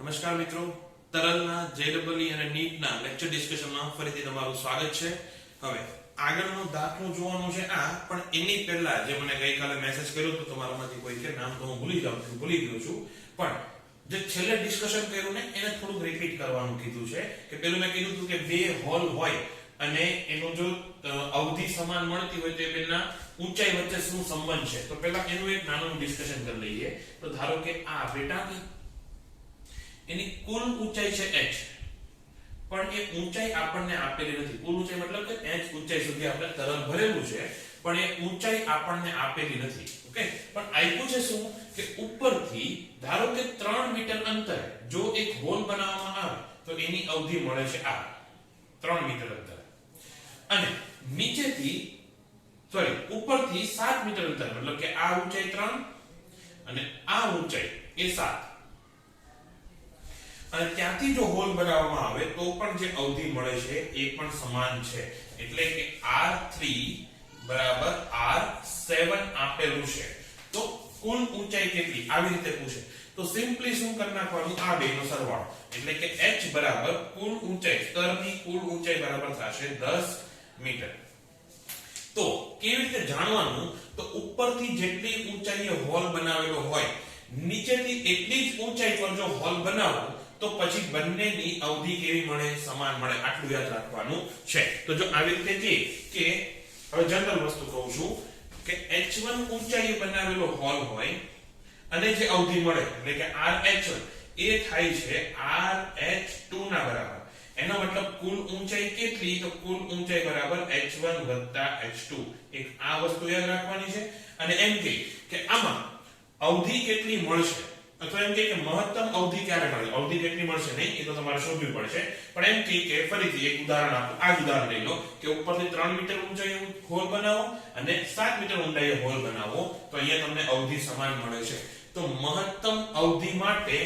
નમસ્કાર મિત્રો, તરલના જેડબલઈ અને નીટના લેક્ચર ડિસ્કશનમાં ફરીથી તમારું સ્વાગત છે. હવે આગળનો દાખલો જોવાનો છે આ, પણ એની પહેલા જે મને ગઈકાલે મેસેજ કર્યો તો તમારામાંથી કોઈ કે નામ તો હું ભૂલી ગયો છું, પણ જે છેલ્લે ડિસ્કશન કર્યું ને એને થોડું રિપીટ કરવાનું કીધું છે. કે પેલું મેં કીધું હતું કે બે હોલ હોય અને એનો જો અવધિ સમાન મળતી હોય તો એ બેના ઊંચાઈ વચ્ચે શું સંબંધ છે. તો પહેલા એનું એક નાનું ડિસ્કશન કરી લઈએ. તો ધારો કે આ બેટા એની કુલ ઊંચાઈ છે h, પણ એ ઊંચાઈ આપણને આપેલી નથી. કુલ ઊંચાઈ મતલબ કે h ઊંચાઈ સુધી આપણે તરલ ભરેલું છે, પણ એ ઊંચાઈ આપણને આપેલી નથી. ઓકે, પણ આપ્યું છે શું કે ઉપરથી ધારો કે 3 મીટર અંતરે જો એક હોલ બનાવવામાં આવે તો એની અવધિ મળે છે આ 3 મીટર અંતરે, અને નીચેથી ઉપરથી 7 મીટર અંતરે, મતલબ કે આ ઊંચાઈ 3 અને આ ઊંચાઈ એ 7, અને ત્યાંથી જો હોલ બનાવવામાં આવે તો પણ જે અવધિ મળે છે એ પણ સમાન છે. એટલે કે r3 બરાબર r7 આપેલું છે. તો કુલ ઊંચાઈ કેટલી આવી રીતે પૂછે તો સિમ્પલી શું કરી નાખવાનું, આ બેનો સરવાળો. એટલે કે h બરાબર કુલ ઊંચાઈ, સ્તરની કુલ ઊંચાઈ બરાબર થશે 10 મીટર. તો કેવી રીતે જાણવાનું, તો ઉપરથી જેટલી ઊંચાઈએ હોલ બનાવેલો હોય નીચેથી એટલી જ ઊંચાઈ પર જો હોલ બનાવો તો પછી બંનેની અવધિ કેવી મળે, સમાન મળે. આટલું યાદ રાખવાનું છે. તો જો આવી રીતે છે કે હવે જનરલ વસ્તુ કહું છું કે h1 ઊંચાઈએ બનાવેલો હોલ હોય અને જે અવધિ મળે એટલે કે rh1 એ થાય છે rh2 ના બરાબર. એનો મતલબ કુલ ઊંચાઈ કેટલી, તો કુલ ઊંચાઈ બરાબર h1 h2. એક આ વસ્તુ યાદ રાખવાની છે. અને એમ કે આમાં અવધિ કેટલી મળશે, અથવા એમ કે મહત્તમ અવધિ ક્યારે મળે, અવધિ કેટલી મળશે નહીં એ તો તમારે શોધવી પડશે. પણ એમ કે ફરીથી એક ઉદાહરણ આપો. આ ઉદાહરણ લઈ લો કે ઉપરથી 3 મીટર ઊંચાઈએ હોલ બનાવો અને 7 મીટર ઊંડાઈએ હોલ બનાવો તો અહીંયા તમને અવધિ સમાન મળે છે. તો મહત્તમ અવધિ માટે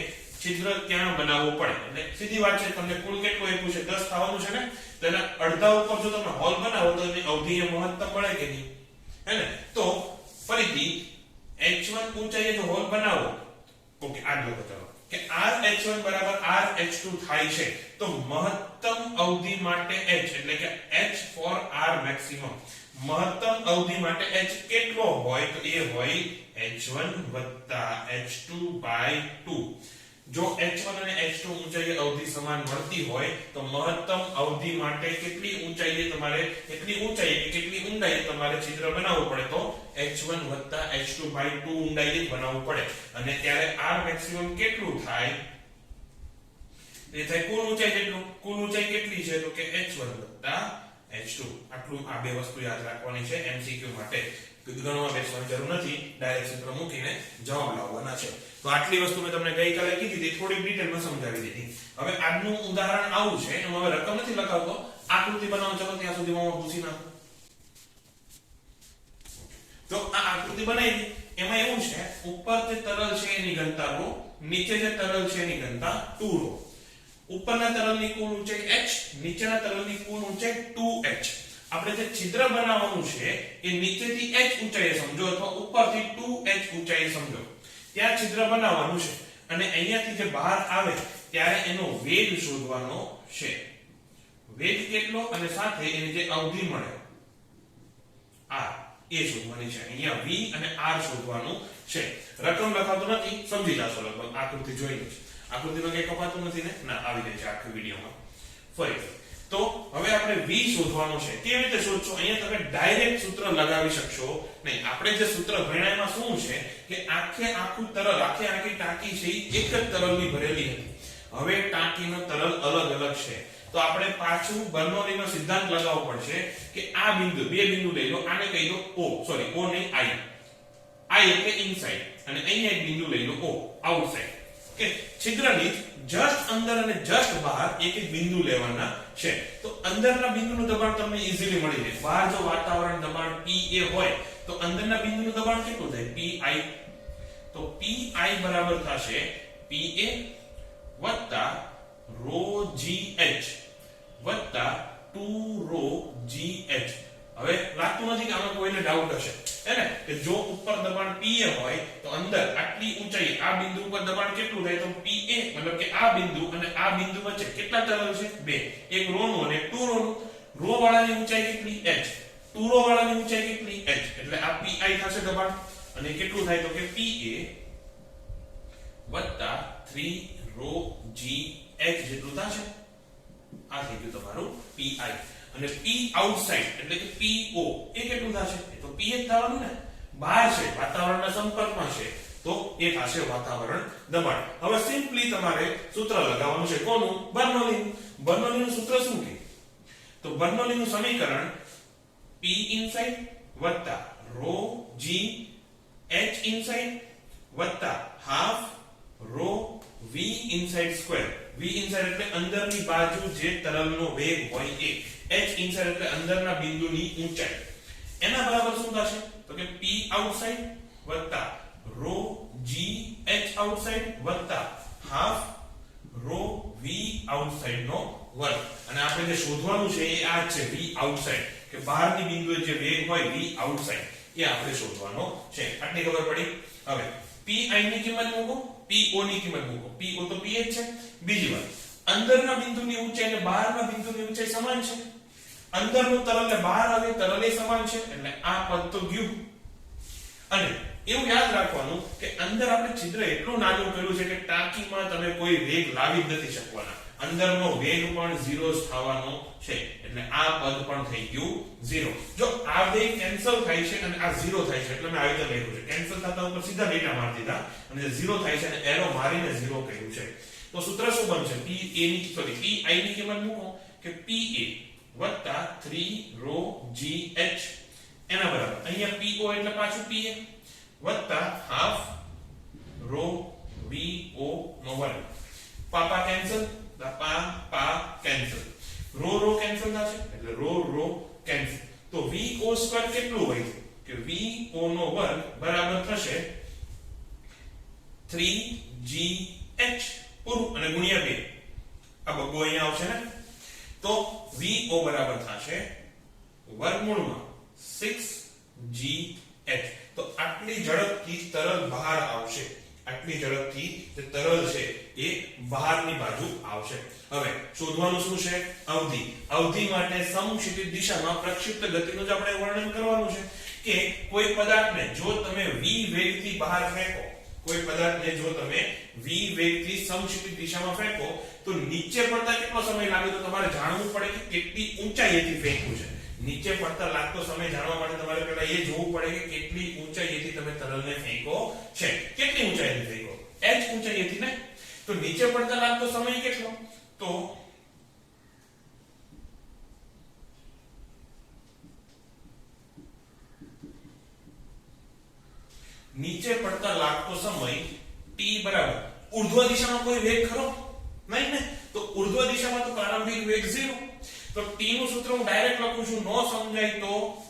છિદ્ર ક્યાં બનાવવું પડે, એટલે સીધી વાત છે. તમને કુલ કેટલું આપ્યું છે 10 થવાનું છે ને, તો એના અડધા ઉપર જો તમે હોલ બનાવો તો એની અવધિ મહત્તમ મળે કે નહીં, હે ને. તો ફરીથી h1 ઊંચાઈએ જો હોલ બનાવો, ઓકે આ લખો ચલો કે rh1 બરાબર rh2 થાય છે. તો મહત્તમ અવધિ માટે h એટલે કે h for r maximum, મહત્તમ અવધિ માટે h કેટલો હોય તો એ હોય h1 h2/2. જો h1 અને h2 ઊંચાઈએ અવધિ સમાન મળતી હોય તો મહત્તમ અવધિ માટે કેટલી ઊંચાઈએ તમારે, કેટલી ઊંચાઈ કેટલી ઊંડાઈએ તમારે છિદ્ર બનાવવું પડે, તો h1 h2/2 ઊંડાઈએ બનાવવું પડે. અને ત્યારે r મેક્સિમમ કેટલું થાય, એ થાય કુલ ઊંચાઈ જેટલું. કુલ ઊંચાઈ કેટલી છે તો કે h1 h2. આટલું આ બે વસ્તુ યાદ રાખવાની છે MCQ માટે. ગણવા બેસવાની જરૂર નથી, ડાયરેક્ટ સૂત્ર મૂકીને જવાબ લાવવાના છે. તો આટલી વસ્તુ મેં તમને ગઈકાલે કીધી હતી, થોડી ડિટેલમાં સમજાવી દીધી. હવે આજનું ઉદાહરણ આવું છે, એમાં હવે રકમ નથી લખાવતો, આકૃતિ બનાવો. ચલો ત્યાં સુધીમાં હું પૂછી નાખું. તો આ આકૃતિ બનાવી, એમાં એવું છે ઉપર જે તરલ છે એની ઘનતા ρ, નીચે જે તરલ છે એની ઘનતા 2ρ. ઉપરના તરલની કુલ ઊંચાઈ h, નીચેના તરલની કુલ ઊંચાઈ 2h. આપણે જે છિદ્ર બનાવવાનું છે એ નીચેથી h ઊંચાઈએ સમજો અથવા ઉપરથી 2h ઊંચાઈએ સમજો, ત્યાં છિદ્ર બનાવવાનું છે. અને અહીંયાથી જે બહાર આવે ત્યારે એનો વેગ શોધવાનો છે. વેગ કેટલો અને સાથે એની જે અવધિ મળે r એ શોધવાની છે. અહીંયા v અને r શોધવાનું છે. રકમ લખાતો નથી, સમજી જાશો લગભગ આકૃતિ જોઈને જ. આકૃતિમાં કઈ કપાતું નથી ને, ના આવી જાય છે આખી વિડિયોમાં. ફરી તો હવે આપણે v શોધવાનો છે. કેવી રીતે શોધશો, અહીંયા તમે ડાયરેક્ટ સૂત્ર લગાવી શકશો નહીં. આપણે જે સૂત્ર ભણ્યામાં શું છે કે આખું તરલ, આખી ટાંકી છે એક જ તરલની ભરેલી હતી. હવે ટાંકીનો તરલ અલગ અલગ છે, તો આપણે પાછું બર્નોલીનો સિદ્ધાંત લગાવવો પડશે કે આ બિંદુ, બે બિંદુ લઈ લો, આને કહી દો o, સોરી o નહીં i એટલે ઇનસાઇડ, અને અહીંયા એક બિંદુ લઈ લો o આઉટસાઇડ. કે છિદ્રની જસ્ટ અંદર અને જસ્ટ બહાર એક એક બિંદુ લેવાના છે. તો અંદરના બિંદુનું દબાણ તમને ઈઝીલી મળી જાય. બહાર જો વાતાવરણ દબાણ Pa હોય તો અંદરના બિંદુનું દબાણ કેટલું થાય, Pi. તો Pi બરાબર થશે Pa ρgh 2ρgh. હવે લાગતું નથી કે આમાં કોઈને ડાઉટ હશે, હે ને કે જો ઉપર દબાણ Pa હોય તો અંદર આટલી ઊંચાઈ આ બિંદુ ઉપર દબાણ કેટલું થાય તો Pa મતલબ કે આ બિંદુ અને આ બિંદુ વચ્ચે કેટલા ટરલ છે બે એક રો નું અને ટુ રો નું રો વાળાની ઊંચાઈ કેટલી h ટુ રો વાળાની ઊંચાઈ કેટલી h એટલે આ Pi થશે દબાણ અને કેટલું થાય તો કે Pa 3 રો g h જેટલું થશે આ થઈ ગયું તમારું Pi અને P આઉટસાઇડ એટલે કે PO એ કેટલું થશે તો P જ થવાનું ને બહાર છે વાતાવરણના સંપર્કમાં છે તો એ થશે વાતાવરણ દબાણ હવે સિમ્પલી તમારે સૂત્ર લગાવવાનું છે કોનું બર્નોલીનું સૂત્ર શું છે તો બર્નોલીનું સમીકરણ P inside rho g h inside half rho v inside square v inside એટલે અંદરની બાજુ જે તરલનો વેગ હોય એ h ઇનસાઇડ એટલે અંદરના બિંદુની ઊંચાઈ એના બરાબર શું થશે તો કે p outside rho g h outside half rho v outside નો વર્ગ અને આપણે જે શોધવાનું છે એ આ છે v આઉટસાઇડ કે બહારની બિંદુએ જે વેગ હોય v આઉટસાઇડ એ આપણે શોધવાનો છે આટલી ખબર પડી હવે pi ની કિંમત મૂકો po ની કિંમત મૂકો po તો p જ છે બીજી વાત અંદરના બિંદુની ઊંચાઈ અને બહારના બિંદુની ઊંચાઈ સમાન છે અંદરનું તરલ ને બહાર આવે તરલ એ સમાન છે એટલે આ પદ તો ગયું અને એવું યાદ રાખવાનું કે અંદર આપણે છિદ્ર એટલું નાનું કર્યું છે કે ટાંકીમાં તમે કોઈ વેગ લાવી જ નથી શકવાના અંદરનો વેગ પણ 0 જ થવાનો છે એટલે આ પદ પણ થઈ ગયું 0 જો આ બે કેન્સલ થાય છે અને આ 0 થાય છે એટલે મેં આવી રીતે લખ્યું છે કેન્સલ થતા ઉપર સીધા ડેટા મારી દીધા અને જે 0 થાય છે અને એરો મારીને 0 કહ્યું છે તો સૂત્ર શું બનશે Pi ની કિંમત મૂકો કે Pa 3 રો g h એના બરાબર અહીંયા Po એટલે પાછું Pa હાફ રો vo નો વર્ગ પાપા કેન્સલ પા કેન્સલ રો કેન્સલ થશે એટલે રો કેન્સલ તો vo સ્ક્વેર કેટલું હોય કે vo નો વર્ગ બરાબર થશે 3gh પૂરું અને ગુણ્યા 2 આ બગો અહીંયા આવશે ને તો vo બરાબર થશે વર્ગમૂળમાં 6gh તો આટલી ઝડપથી તરલ બહાર આવશે આટલી ઝડપથી જે તરલ છે એ બહારની બાજુ આવશે હવે શોધવાનું શું છે અવધિ માટે સમક્ષિતિજ દિશામાં પ્રક્ષિપ્ત ગતિનું જ આપણે વર્ણન કરવાનું છે કે કોઈ પદાર્થને જો તમે v વેગથી બહાર ફેંકો કોઈ પદાર્થને જો તમે v વેગથી સમક્ષિતિજ દિશામાં ફેંકો તો નીચે પડતા કેટલો સમય લાગે તો તમારે જાણવું પડે કે કેટલી ઊંચાઈએથી ફેંકવું છે નીચે પડતા લાગતો સમય જાણવા માટે તમારે પહેલા એ જોવું પડે કે કેટલી ઊંચાઈએથી તમે તરલને ફેંકો છે કેટલી ઊંચાઈએથી ફેંકો h ઊંચાઈએથી ને તો નીચે પડતા લાગતો સમય કેટલો તો નીચે પડતા લાગતો સમય t બરાબર ઊર્ધ્વ દિશામાં કોઈ વેગ ખરો નહીં ને તો ઊર્ધ્વ દિશામાં તો પ્રારંભિક વેગ 0 તો t નું સૂત્ર હું ડાયરેક્ટ લખું છું નો સમજાય તો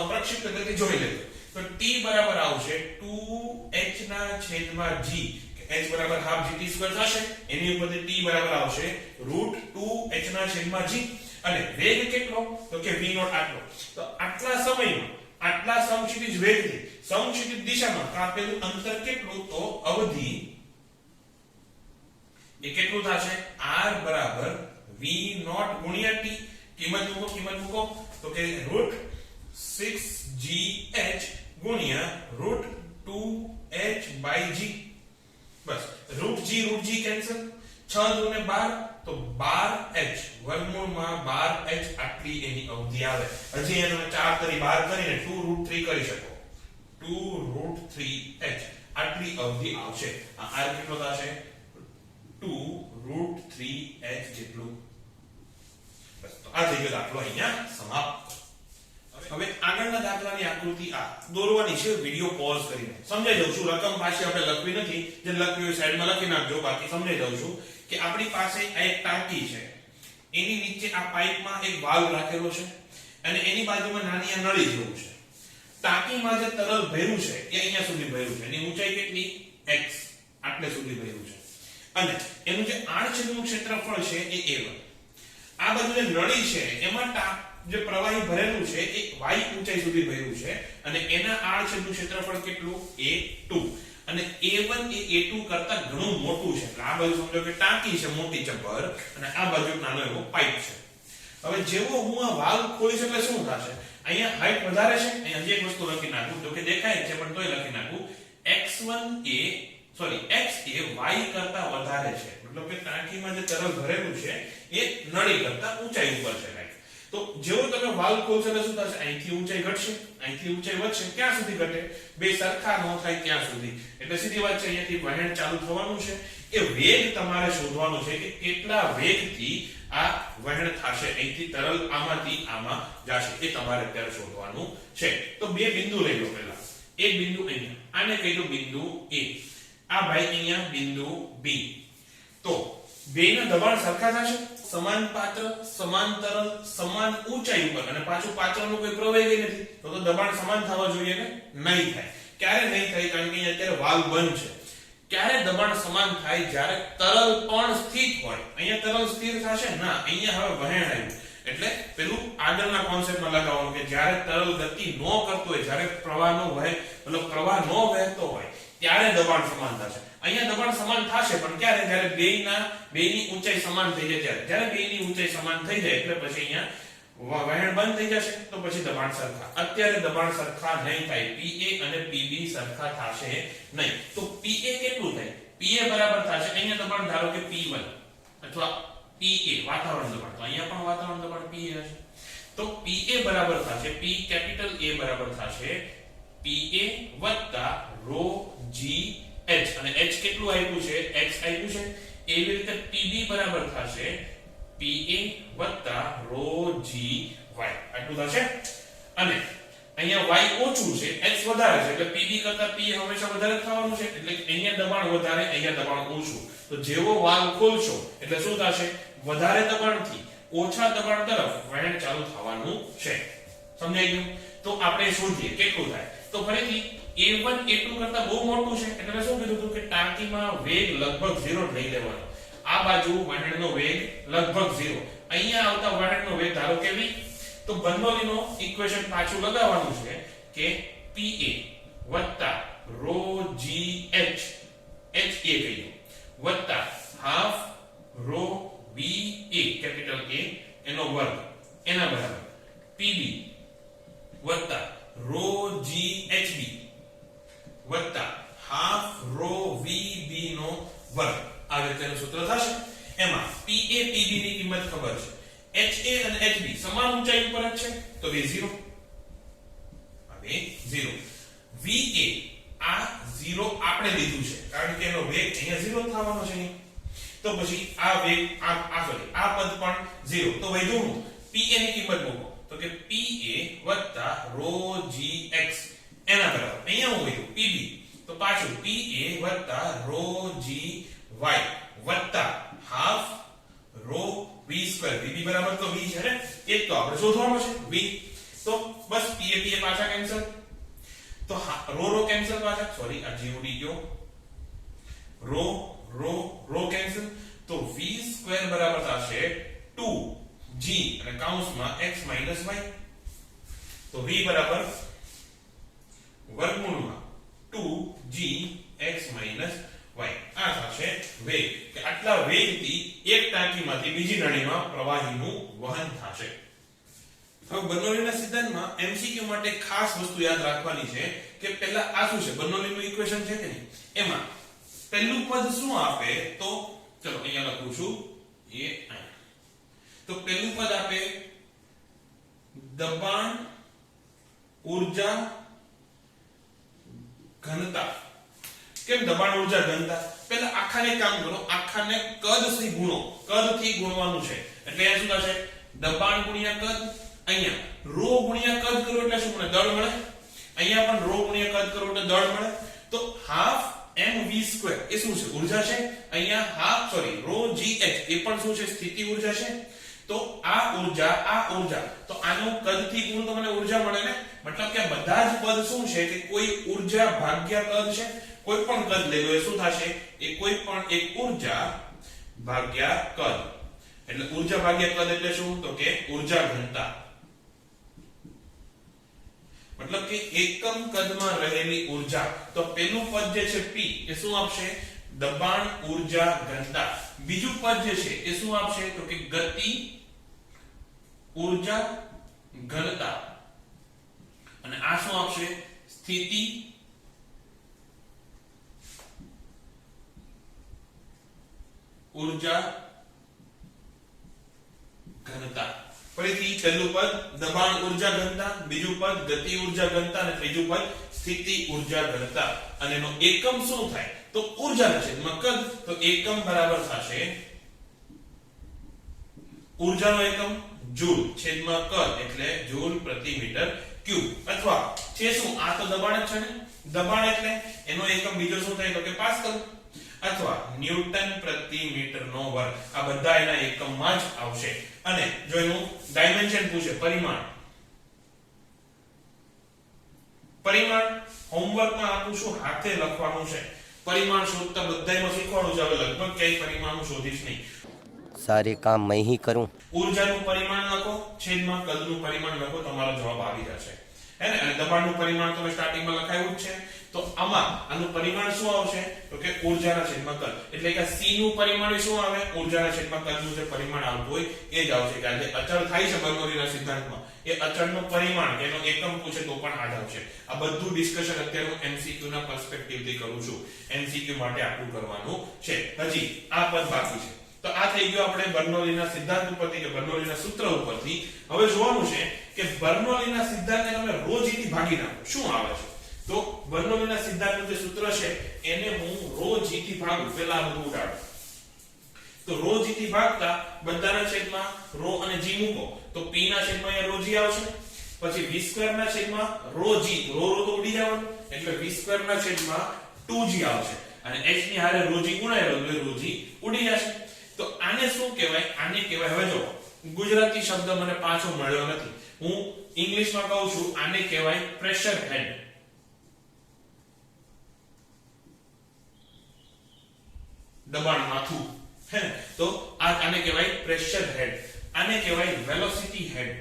પ્રક્ષિપ્ત ગતિ જોઈ લેજો તો t બરાબર આવશે 2h ના છેદમાં g h બરાબર હાફ gt સ્ક્વેર થશે એની ઉપરથી t બરાબર આવશે √2h ના છેદમાં g અને વેગ કેટલો તો કે v નોટ આટલો તો આટલા સમયમાં આટલા સમક્ષિતિજ વેગથી સમક્ષિતિજ દિશામાં કાપેલું અંતર કેટલું તો અવધિ એ કેટલું થશે r બરાબર v નોટ ગુણ્યા t કિંમત મૂકો તો કે √6gh ગુણ્યા √2h/g બસ √g કેન્સલ 6 દુ ને 12 તો 12h વર્ગમૂળમાં 12h આટલી એની અવધિ આવે હજી એનો 4 તરી 12 કરીને 2√3 કરી શકો 2√3h આટલી અવધિ આવશે આ r કેટલો થશે 2√3h જેટલું બસ તો આ થઈ ગયો દાખલો અહીંયા સમાપ્ત હવે આગળના દાખલાની આકૃતિ આ દોરવાની છે વિડિયો પોઝ કરીને સમજાઈ દઉં છું રકમ પાછી આપણે લખવી નથી જે લખ્યું હોય સાઈડમાં લખી નાખજો બાકી સમજાઈ દઉં છું કે આપણી પાસે આ એક ટાંકી છે એની નીચે આ પાઇપમાં એક વાલ્વ રાખેલો છે અને એની બાજુમાં નાની આ નળી જેવું છે ટાંકીમાં જે તરલ ભર્યું છે એ અહીંયા સુધી ભર્યું છે એની ઊંચાઈ કેટલી x આટલે સુધી ભર્યું છે અને એનું જે આડછેદનું ક્ષેત્રફળ છે એ a1 આ બાજુ જે નળી છે એમાં જે પ્રવાહી ભરેલું છે એ y ઊંચાઈ સુધી ભર્યું છે અને એના આડછેદનું ક્ષેત્રફળ કેટલું a2 અને a1 એ a2 કરતા ઘણું મોટું છે એટલે આ બાજુ સમજો કે ટાંકી છે મોટી ચબ્બર અને આ બાજુ નાનો એવો પાઇપ છે હવે જેવો હું આ વાલ્વ ખોલીશ એટલે શું થશે અહીંયા હાઈટ વધારે છે અહીંયા હજી એક વસ્તુ લખી નાખું જો કે દેખાય છે પણ તોય લખી નાખું x એ y કરતા વધારે છે મતલબ કે ટાંકીમાં જે તરલ ભરેલું છે એ નળી કરતા ઊંચાઈ ઉપર છે રાઈટ તો જેવો તમે વાલ્વ ખોલશો એટલે શું થશે અહીંથી ઊંચાઈ ઘટશે અહીંથી ઊંચાઈ વધશે ક્યાં સુધી ઘટે બે સરખા ન થાય ત્યાં સુધી એટલે સીધી વાત છે અહીંયાથી વહેણ ચાલુ થવાનું છે એ વેગ તમારે શોધવાનો છે કે કેટલા વેગથી આ વહેણ થશે અહીંથી તરલ આમાંથી આમાં જશે એ તમારે અત્યારે શોધવાનું છે તો બે બિંદુ લઈ લો પહેલા એક બિંદુ અહીંયા આને કહી દો બિંદુ A આ ભાઈ અહીંયા બિંદુ B તો બેના દબાણ સરખા થશે સમાન પાત્ર સમાન તરલ સમાન ઊંચાઈ ઉપર અને પાછું પાત્રનો કોઈ પ્રવેગ નથી તો દબાણ સમાન થવા જોઈએ ને નહીં થાય ક્યારે નહીં થાય કારણ કે અત્યારે વાલ્વ બંધ છે ક્યારે દબાણ સમાન થાય જ્યારે તરલ પણ સ્થિત હોય અહીંયા તરલ સ્થિર થશે ના અહીંયા હવે વહેણ આવ્યું એટલે પેલું આગળના કોન્સેપ્ટમાં લગાવવાનું કે જ્યારે તરલ ગતિ ન કરતો હોય જ્યારે પ્રવાહનો વહે મતલબ પ્રવાહ ન વહેતો હોય ત્યારે દબાણ સમાન થશે અહીંયા દબાણ સમાન થશે પણ ક્યારે જ્યારે બેની ઊંચાઈ સમાન થઈ જાય જ્યારે બેની ઊંચાઈ સમાન થઈ જાય એટલે પછી અહીંયા વહેણ બંધ થઈ જશે તો પછી દબાણ સરખા અત્યારે દબાણ સરખા નહીં થાય PA અને PB સરખા થશે નહીં તો PA કેટલું થાય PA બરાબર થશે અહીંયા દબાણ ધારો કે P1 અથવા PA વાતાવરણ દબાણ તો અહીંયા પણ વાતાવરણ દબાણ PA હશે તો PA બરાબર થશે P કેપિટલ A બરાબર થશે PA ρ g h અને h કેટલું આપ્યું છે x આપ્યું છે એવી રીતે PB બરાબર થશે PA ρ g y આટલું થશે અને અહીંયા y ઓછું છે x વધારે છે એટલે PB કરતા PA હંમેશા વધારે થવાનું છે એટલે અહીંયા દબાણ વધારે અહીંયા દબાણ ઓછું તો જેવો વાલ્વ ખોલશો એટલે શું થશે વધારે દબાણથી ઓછા દબાણ તરફ વહેણ ચાલુ થવાનું છે સમજાઈ ગયું તો આપણે શોધીએ કેટલું થાય તો ફરીથી a1 a2 કરતા બહુ મોટું છે એટલે મેં શું કીધું હતું કે ટાંકીમાં વેગ લગભગ 0 લઈ લેવાનો આ બાજુ વહેણનો વેગ લગભગ 0 અહીંયા આવતા વહેણનો વેગ ધારો કે v તો બર્નોલીનો ઇક્વેશન પાછું લગાવવાનું છે કે PA ρ g h h a કહ્યું વત્તા half ρ v a capital A એનો વર્ગ એના બરાબર PB વત્તા ρ g h b વત્તા હાફ ρ v b નો વર્ગ આ રીતેનું સૂત્ર થશે એમાં PA PB ની કિંમત ખબર છે HA અને HB સમાન ઊંચાઈ ઉપર જ છે તો બે 0 હવે 0 VA આ 0 આપણે લીધું છે કારણ કે એનો વેગ અહીંયા 0 થવાનો છે તો પછી આ વેગ આ પદ પણ 0 તો વધ્યું PA ની કિંમત મૂકો તો કે PA ρ g x એના બરાબર અહીંયા હું વધ્યું PB તો પાછું PA ρ g y વત્તા હાફ ρ v સ્ક્વેર VB બરાબર તો v છે ને એક તો આપણે શોધવાનું છે v તો બસ PA પાછા કેન્સલ તો ρ કેન્સલ પાછા સોરી આ g ઉડી ગયો ρ કેન્સલ તો v સ્ક્વેર બરાબર થશે 2g અને કૌંસમાં x y તો v બરાબર વર્ગમૂળમાં 2g x y આ થશે વેગ કે આટલા વેગથી એક ટાંકીમાંથી બીજી નળીમાં પ્રવાહીનું વહન થશે હવે બર્નોલીના સિદ્ધાંતમાં MCQ માટે ખાસ વસ્તુ યાદ રાખવાની છે કે પહેલા આ શું છે બર્નોલીનું ઇક્વેશન છે કે નહીં એમાં પહેલું પદ શું આપે તો ચલો અહીંયા લખું છું એ તો પહેલું પદ આપે દબાણ ઊર્જા ઘનતા કેમ દબાણ ઊર્જા ઘનતા પહેલા આખાને કામ કરો આખાને કદ થી ગુણવાનું છે એટલે આ શું થશે દબાણ ગુણ્યા કદ અહીંયા ρ ગુણ્યા કદ કરો એટલે શું મળે દળ મળે અહીંયા પણ ρ ગુણ્યા કદ કરો એટલે દળ મળે તો હાફ mv સ્ક્વેર એ શું છે ઊર્જા છે અહીંયા હાફ સોરી ρ g h એ પણ શું છે સ્થિતિ ઊર્જા છે તો આ ઊર્જા તો આનું કદ થી ગુણ તો મને ઊર્જા મળે ને મતલબ કે બધા જ પદ શું છે કે કોઈ ઊર્જા ભાગ્યા કદ છે કોઈ પણ કદ લઈ લો એ શું થશે એ કોઈ પણ એક ઊર્જા ભાગ્યા કદ એટલે ઊર્જા ભાગ્યા કદ એટલે શું તો કે ઊર્જા ઘનતા मतलब કે એકમ કદમાં રહેલી ઊર્જા, તો પેલું પદ જે છે p એ શું આપશે? દબાણ ઊર્જા ઘનતા. બીજું પદ જે છે એ શું આપશે? તો કે ગતિ ઊર્જા ઘનતા. અને આ શું આપશે? સ્થિતિ ઊર્જા ઘનતા. ફરીથી પહેલું પદ દબાણ ઊર્જા ઘનતા, બીજું પદ ગતિ ઊર્જા ઘનતા અને ત્રીજું પદ સ્થિતિ ઊર્જા ઘનતા. અને એનો એકમ શું થાય? તો ઊર્જાના છેદમાં કદ. તો એકમ બરાબર થશે ઊર્જાનો એકમ જૂલ છેદમાં કદ એટલે જૂલ પ્રતિ મીટર ક્યુબ. અથવા છે શું? આ તો દબાણ જ છે ને. દબાણ એટલે એનો એકમ બીજો શું થાય? તો કે પાસ્કલ અથવા ન્યૂટન પ્રતિ મીટર નો વર્ગ. આ બધા એના એકમમાં જ આવશે. અને જો એનું ડાયમેન્શન પૂછે, પરિમાણ, પરિમાણ હોમવર્કમાં આપું છું, હાથે લખવાનું છે. પરિમાણ શોધતા બધાયમાં શીખવાડું છે. હવે લગભગ ક્યાંય પરિમાણ શોધીશ નહીં. सारे काम मैं ही करूं। ઊર્જાનું પરિમાણ લખો, છેદમાં કદનું પરિમાણ લખો, તમારો જવાબ આવી જશે. હે ને? અને દબાણનું પરિમાણ તમે સ્ટાર્ટિંગમાં લખાયું જ છે. તો આમાં આનું પરિમાણ શું આવશે? તો કે ઊર્જાના છેદમાં કદ. એટલે કે c નું પરિમાણ શું આવે? ઊર્જાના છેદમાં કદનું જે પરિમાણ આવતું હોય એ જ આવશે. કે આ જે અચળ થાય છે બર્નોલીના સિદ્ધાંતમાં, એ અચળનું પરિમાણ, એનો એકમ પૂછે તો પણ આ જ આવશે. આ બધું ડિસ્કશન અત્યારે હું MCQ ના પર્સપેક્ટિવથી કરું છું. MCQ માટે આટલું કરવાનું છે. હજી આ પદ બાકી છે. તો આ થઈ ગયો આપણે બર્નોલીના સિદ્ધાંત ઉપરથી કે બર્નોલીના સૂત્ર ઉપરથી. હવે જોવાનું છે કે બર્નોલીના સિદ્ધાંતને તમે રો g થી ભાગી નાખો, શું આવે છે? તો બર્નોલીના સિદ્ધાંતનું જે સૂત્ર છે એને હું રો g થી ભાગું. પહેલા બધું ઉડાડું. તો રો g થી ભાગતા બધાના છેદમાં રો અને g મૂકો, તો p ના છેદમાં અહીંયા રો g આવશે. પછી v સ્ક્વેર ના છેદમાં રો g, રો તો ઉડી જવાનું, એટલે v સ્ક્વેર ના છેદમાં 2g આવશે. અને h ની હારે રો g ગુણાયેલો એટલે રો g ઉડી જશે. તો આને શું કહેવાય? આને કહેવાય, હવે જો ગુજરાતી શબ્દ મને પાછો મળ્યો નથી, હું ઇંગ્લિશમાં કહું છું, આને કહેવાય પ્રેશર હેડ. દબાણ માથું. હે ને? તો આને કહેવાય પ્રેશર હેડ. આને કહેવાય વેલોસિટી હેડ.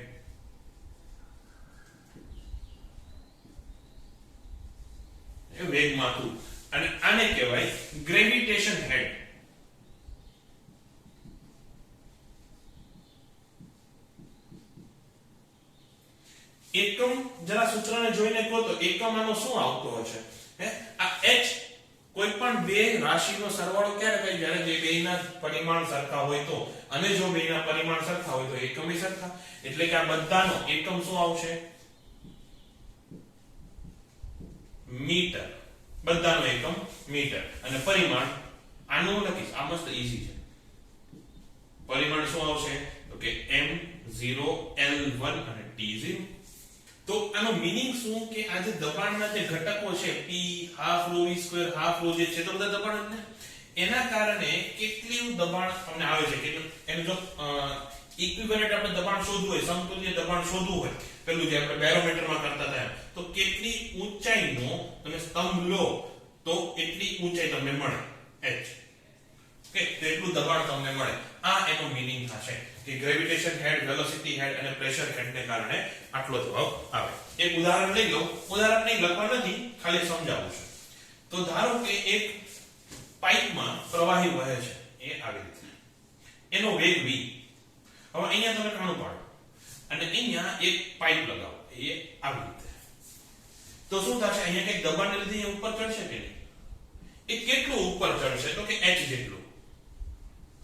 એ વેગ માથું. અને આને કહેવાય ગ્રેવિટેશન હેડ. એકમ જરા સૂત્રને જોઈને કહો તો એકમ આનો શું આવતો હશે? હે, આ h કોઈ પણ બે રાશિનો સરવાળો ક્યારે થાય? જ્યારે જે બેના પરિમાણ સરખા હોય તો. અને જો બેના પરિમાણ સરખા હોય તો એકમ ય સરખા. એટલે કે આ બધાનો એકમ શું આવશે? મીટર. બધાનો એકમ મીટર. અને પરિમાણ આનું લખીશ, આ મસ્ત ઈઝી છે. પરિમાણ શું આવશે? તો કે m0 l1 અને t0. તો આનો મીનિંગ શું? કે આ જે દબાણના જે ઘટકો છે p, half rho v square, half rho જે છે તો બધા દબાણ જ ને. એના કારણે કેટલું દબાણ તમને આવે છે કે એનું જો ઇક્વિવેલન્ટ આપણે દબાણ શોધવું હોય, સમતુલ્ય દબાણ શોધવું હોય, પેલું જે આપણે બેરોમીટરમાં કરતા હતા, તો કેટલી ઊંચાઈનો તમે સ્તંભ લો તો એટલી ઊંચાઈ તમને મળે h. ઓકે, તો એટલું દબાણ તમને મળે. આ એનો મીનિંગ થશે કે ગ્રેવિટેશન હેડ, વેલોસિટી હેડ અને પ્રેશર હેડને કારણે આટલો જવાબ આવે. એક ઉદાહરણ લઈ લો. ઉદાહરણ નહીં લખવા નથી, ખાલી સમજાવું છું. તો ધારો કે એક પાઇપમાં પ્રવાહી વહે છે, એ આવી રીતે. એનો વેગ v. હવે અહીંયા તમે કાણું પાડો અને અહીંયા એક પાઇપ લગાવો, એ આવી રીતે. તો શું થશે? અહીંયા કંઈક દબાણને લીધે એ ઉપર ચડશે કે નહીં? એ કેટલું ઉપર ચડશે? તો કે h જેટલું.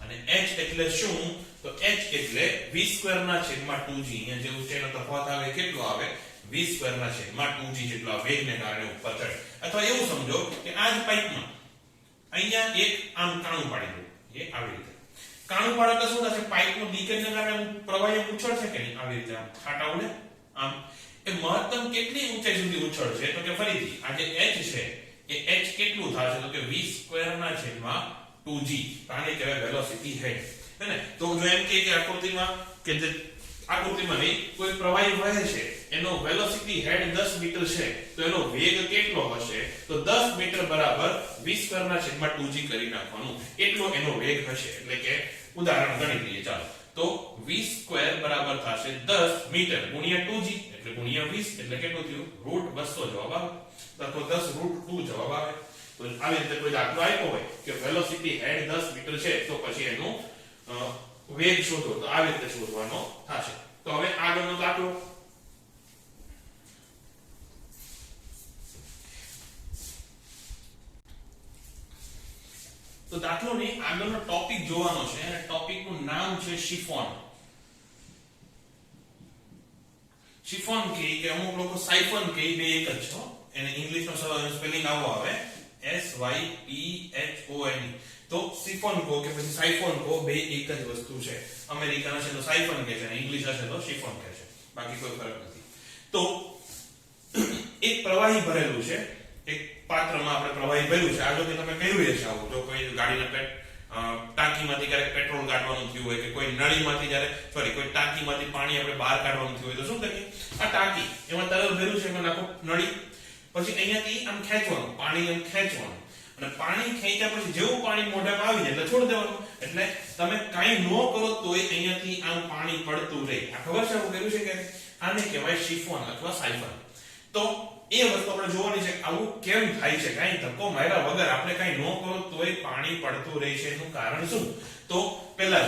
અને h એટલે શું? તો h એટલે v સ્ક્વેર ના છેદમાં 2g. અહીંયા જે ઊંચાઈનો તફાવત આવે કેટલો આવે? v સ્ક્વેર ના છેદમાં 2g જેટલો આ વેગને કારણે ઉપર ચડે. અથવા એવું સમજો કે આ જ પાઇપમાં અહીંયા એક આમ કાણું પાડી દો, એ આવી રીતે. કાણું પાડો તો શું થશે? પાઇપનું લીકેજને કારણે પ્રવાહી ઉછળશે કે નહીં? આવી રીતે આમ ખાટા ઉડે આમ. એ મહત્તમ કેટલી ઊંચાઈ સુધી ઉછળશે? તો કે ફરીથી આ જે h છે એ h કેટલું થશે? તો કે v સ્ક્વેર ના છેદમાં 2g. આને કહેવાય વેલોસિટી હેડ. હે ને? તો જો એમ કે આકૃતિમાં કે જે આકૃતિમાં નહીં, કોઈ પ્રવાહી વહે છે, એનો વેલોસિટી હેડ 10 મીટર છે, તો એનો વેગ કેટલો હશે? તો 10 મીટર બરાબર v સ્ક્વેર ના છેદમાં 2g કરી નાખવાનું, એટલો એનો વેગ હશે. એટલે કે ઉદાહરણ ગણી લઈએ ચાલો. તો v સ્ક્વેર બરાબર થશે 10 મીટર ગુણ્યા 2g એટલે ગુણ્યા 20 એટલે કેટલું થયું √200 જવાબ આવે, અથવા 10 √2 જવાબ આવે. તો આવી રીતે કોઈ દાખલો આપ્યો હોય કે વેલોસિટી હેડ 10 મીટર છે તો પછી એનું વેગ શોધો, તો આવી રીતે શોધવાનો થશે. તો હવે આગળનો દાખલો. તો દાખલોની આગળનો ટોપિક જોવાનો છે અને ટોપિકનું નામ છે શિફોન. શિફોન કે અમુક લોકો સાયફન કે બે એક જ છે. એને ઇંગ્લિશનો સ્પેલિંગ આવો આવે SYPHON. તો શિફોન કો કે પછી સાયફોન કો બે એક જ વસ્તુ છે. અમેરિકન હશે તો સાયફન કહે છે અને ઇંગ્લિશ હશે તો શિફોન કહે છે, બાકી કોઈ ફરક નથી. તો એક પ્રવાહી ભરેલું છે, એક પાત્રમાં આપણે પ્રવાહી ભર્યું છે. આ જો કે તમે કર્યું હશે આવું, જો કોઈ ગાડીના ટાંકીમાંથી ક્યારેક પેટ્રોલ કાઢવાનું થયું હોય કે કોઈ નળીમાંથી કોઈ ટાંકીમાંથી પાણી આપણે બહાર કાઢવાનું થયું હોય તો શું કરીએ, આ ટાંકી એમાં તરલ ભર્યું છે, એમાં નાખો નળી, પછી અહીંયાથી આમ ખેંચવાનું, પાણી આમ ખેંચવાનું, અને પાણી ખેંચ્યા પછી જેવું પાણી મોઢામાં આવી જાય એટલે છોડી દેવાનું. એટલે તમે કાંઈ ન કરો તોય અહીંયાથી આમ પાણી પડતું રહે. આ ખબર છે આવું કર્યું છે કે આને કહેવાય શિફોન અથવા સાયફન. તો એ વસ્તુ આપણે જોવાની છે આવું કેમ થાય છે, કાંઈ ધક્કો માર્યા વગર આપણે કાંઈ ન કરો તોય પાણી પડતું રહે છે, એનું કારણ શું? તો પહેલા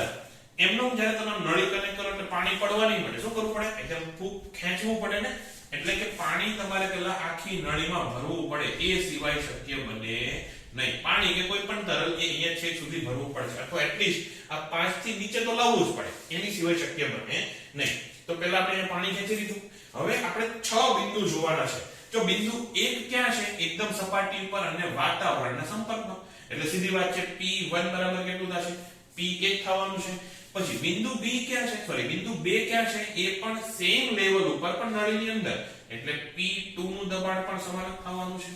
એમનો જ્યારે તમે નળી કનેક્ટ કરો એટલે પાણી પડવા નહીં મળે, શું કરવું પડે? એકદમ ખૂબ ખેંચવું પડે ને. એટલે કે પાણી તમારે પહેલા આખી નળીમાં ભરવું પડે, એ સિવાય શક્ય બને નહીં. પાણી કે કોઈ પણ તરલ એ અહીંયા છેક સુધી ભરવું પડશે, અથવા એટલીસ્ટ આ 5 થી નીચે તો લાવવું જ પડે, એની સિવાય શક્ય બને નહીં. તો પહેલા આપણે પાણી ખેંચી લીધું. હવે આપણે 6 બિંદુ જોવાના છે. જો બિંદુ 1 ક્યાં છે? એકદમ સપાટી ઉપર અને વાતાવરણના સંપર્કમાં. એટલે સીધી વાત છે P1 બરાબર કેટલું થશે? P1 થવાનું છે. પછી બિંદુ B ક્યાં છે? બિંદુ 2 ક્યાં છે? એ પણ સેમ લેવલ ઉપર પણ નળીની અંદર, એટલે P2 નું દબાણ પણ સમાન થવાનું છે.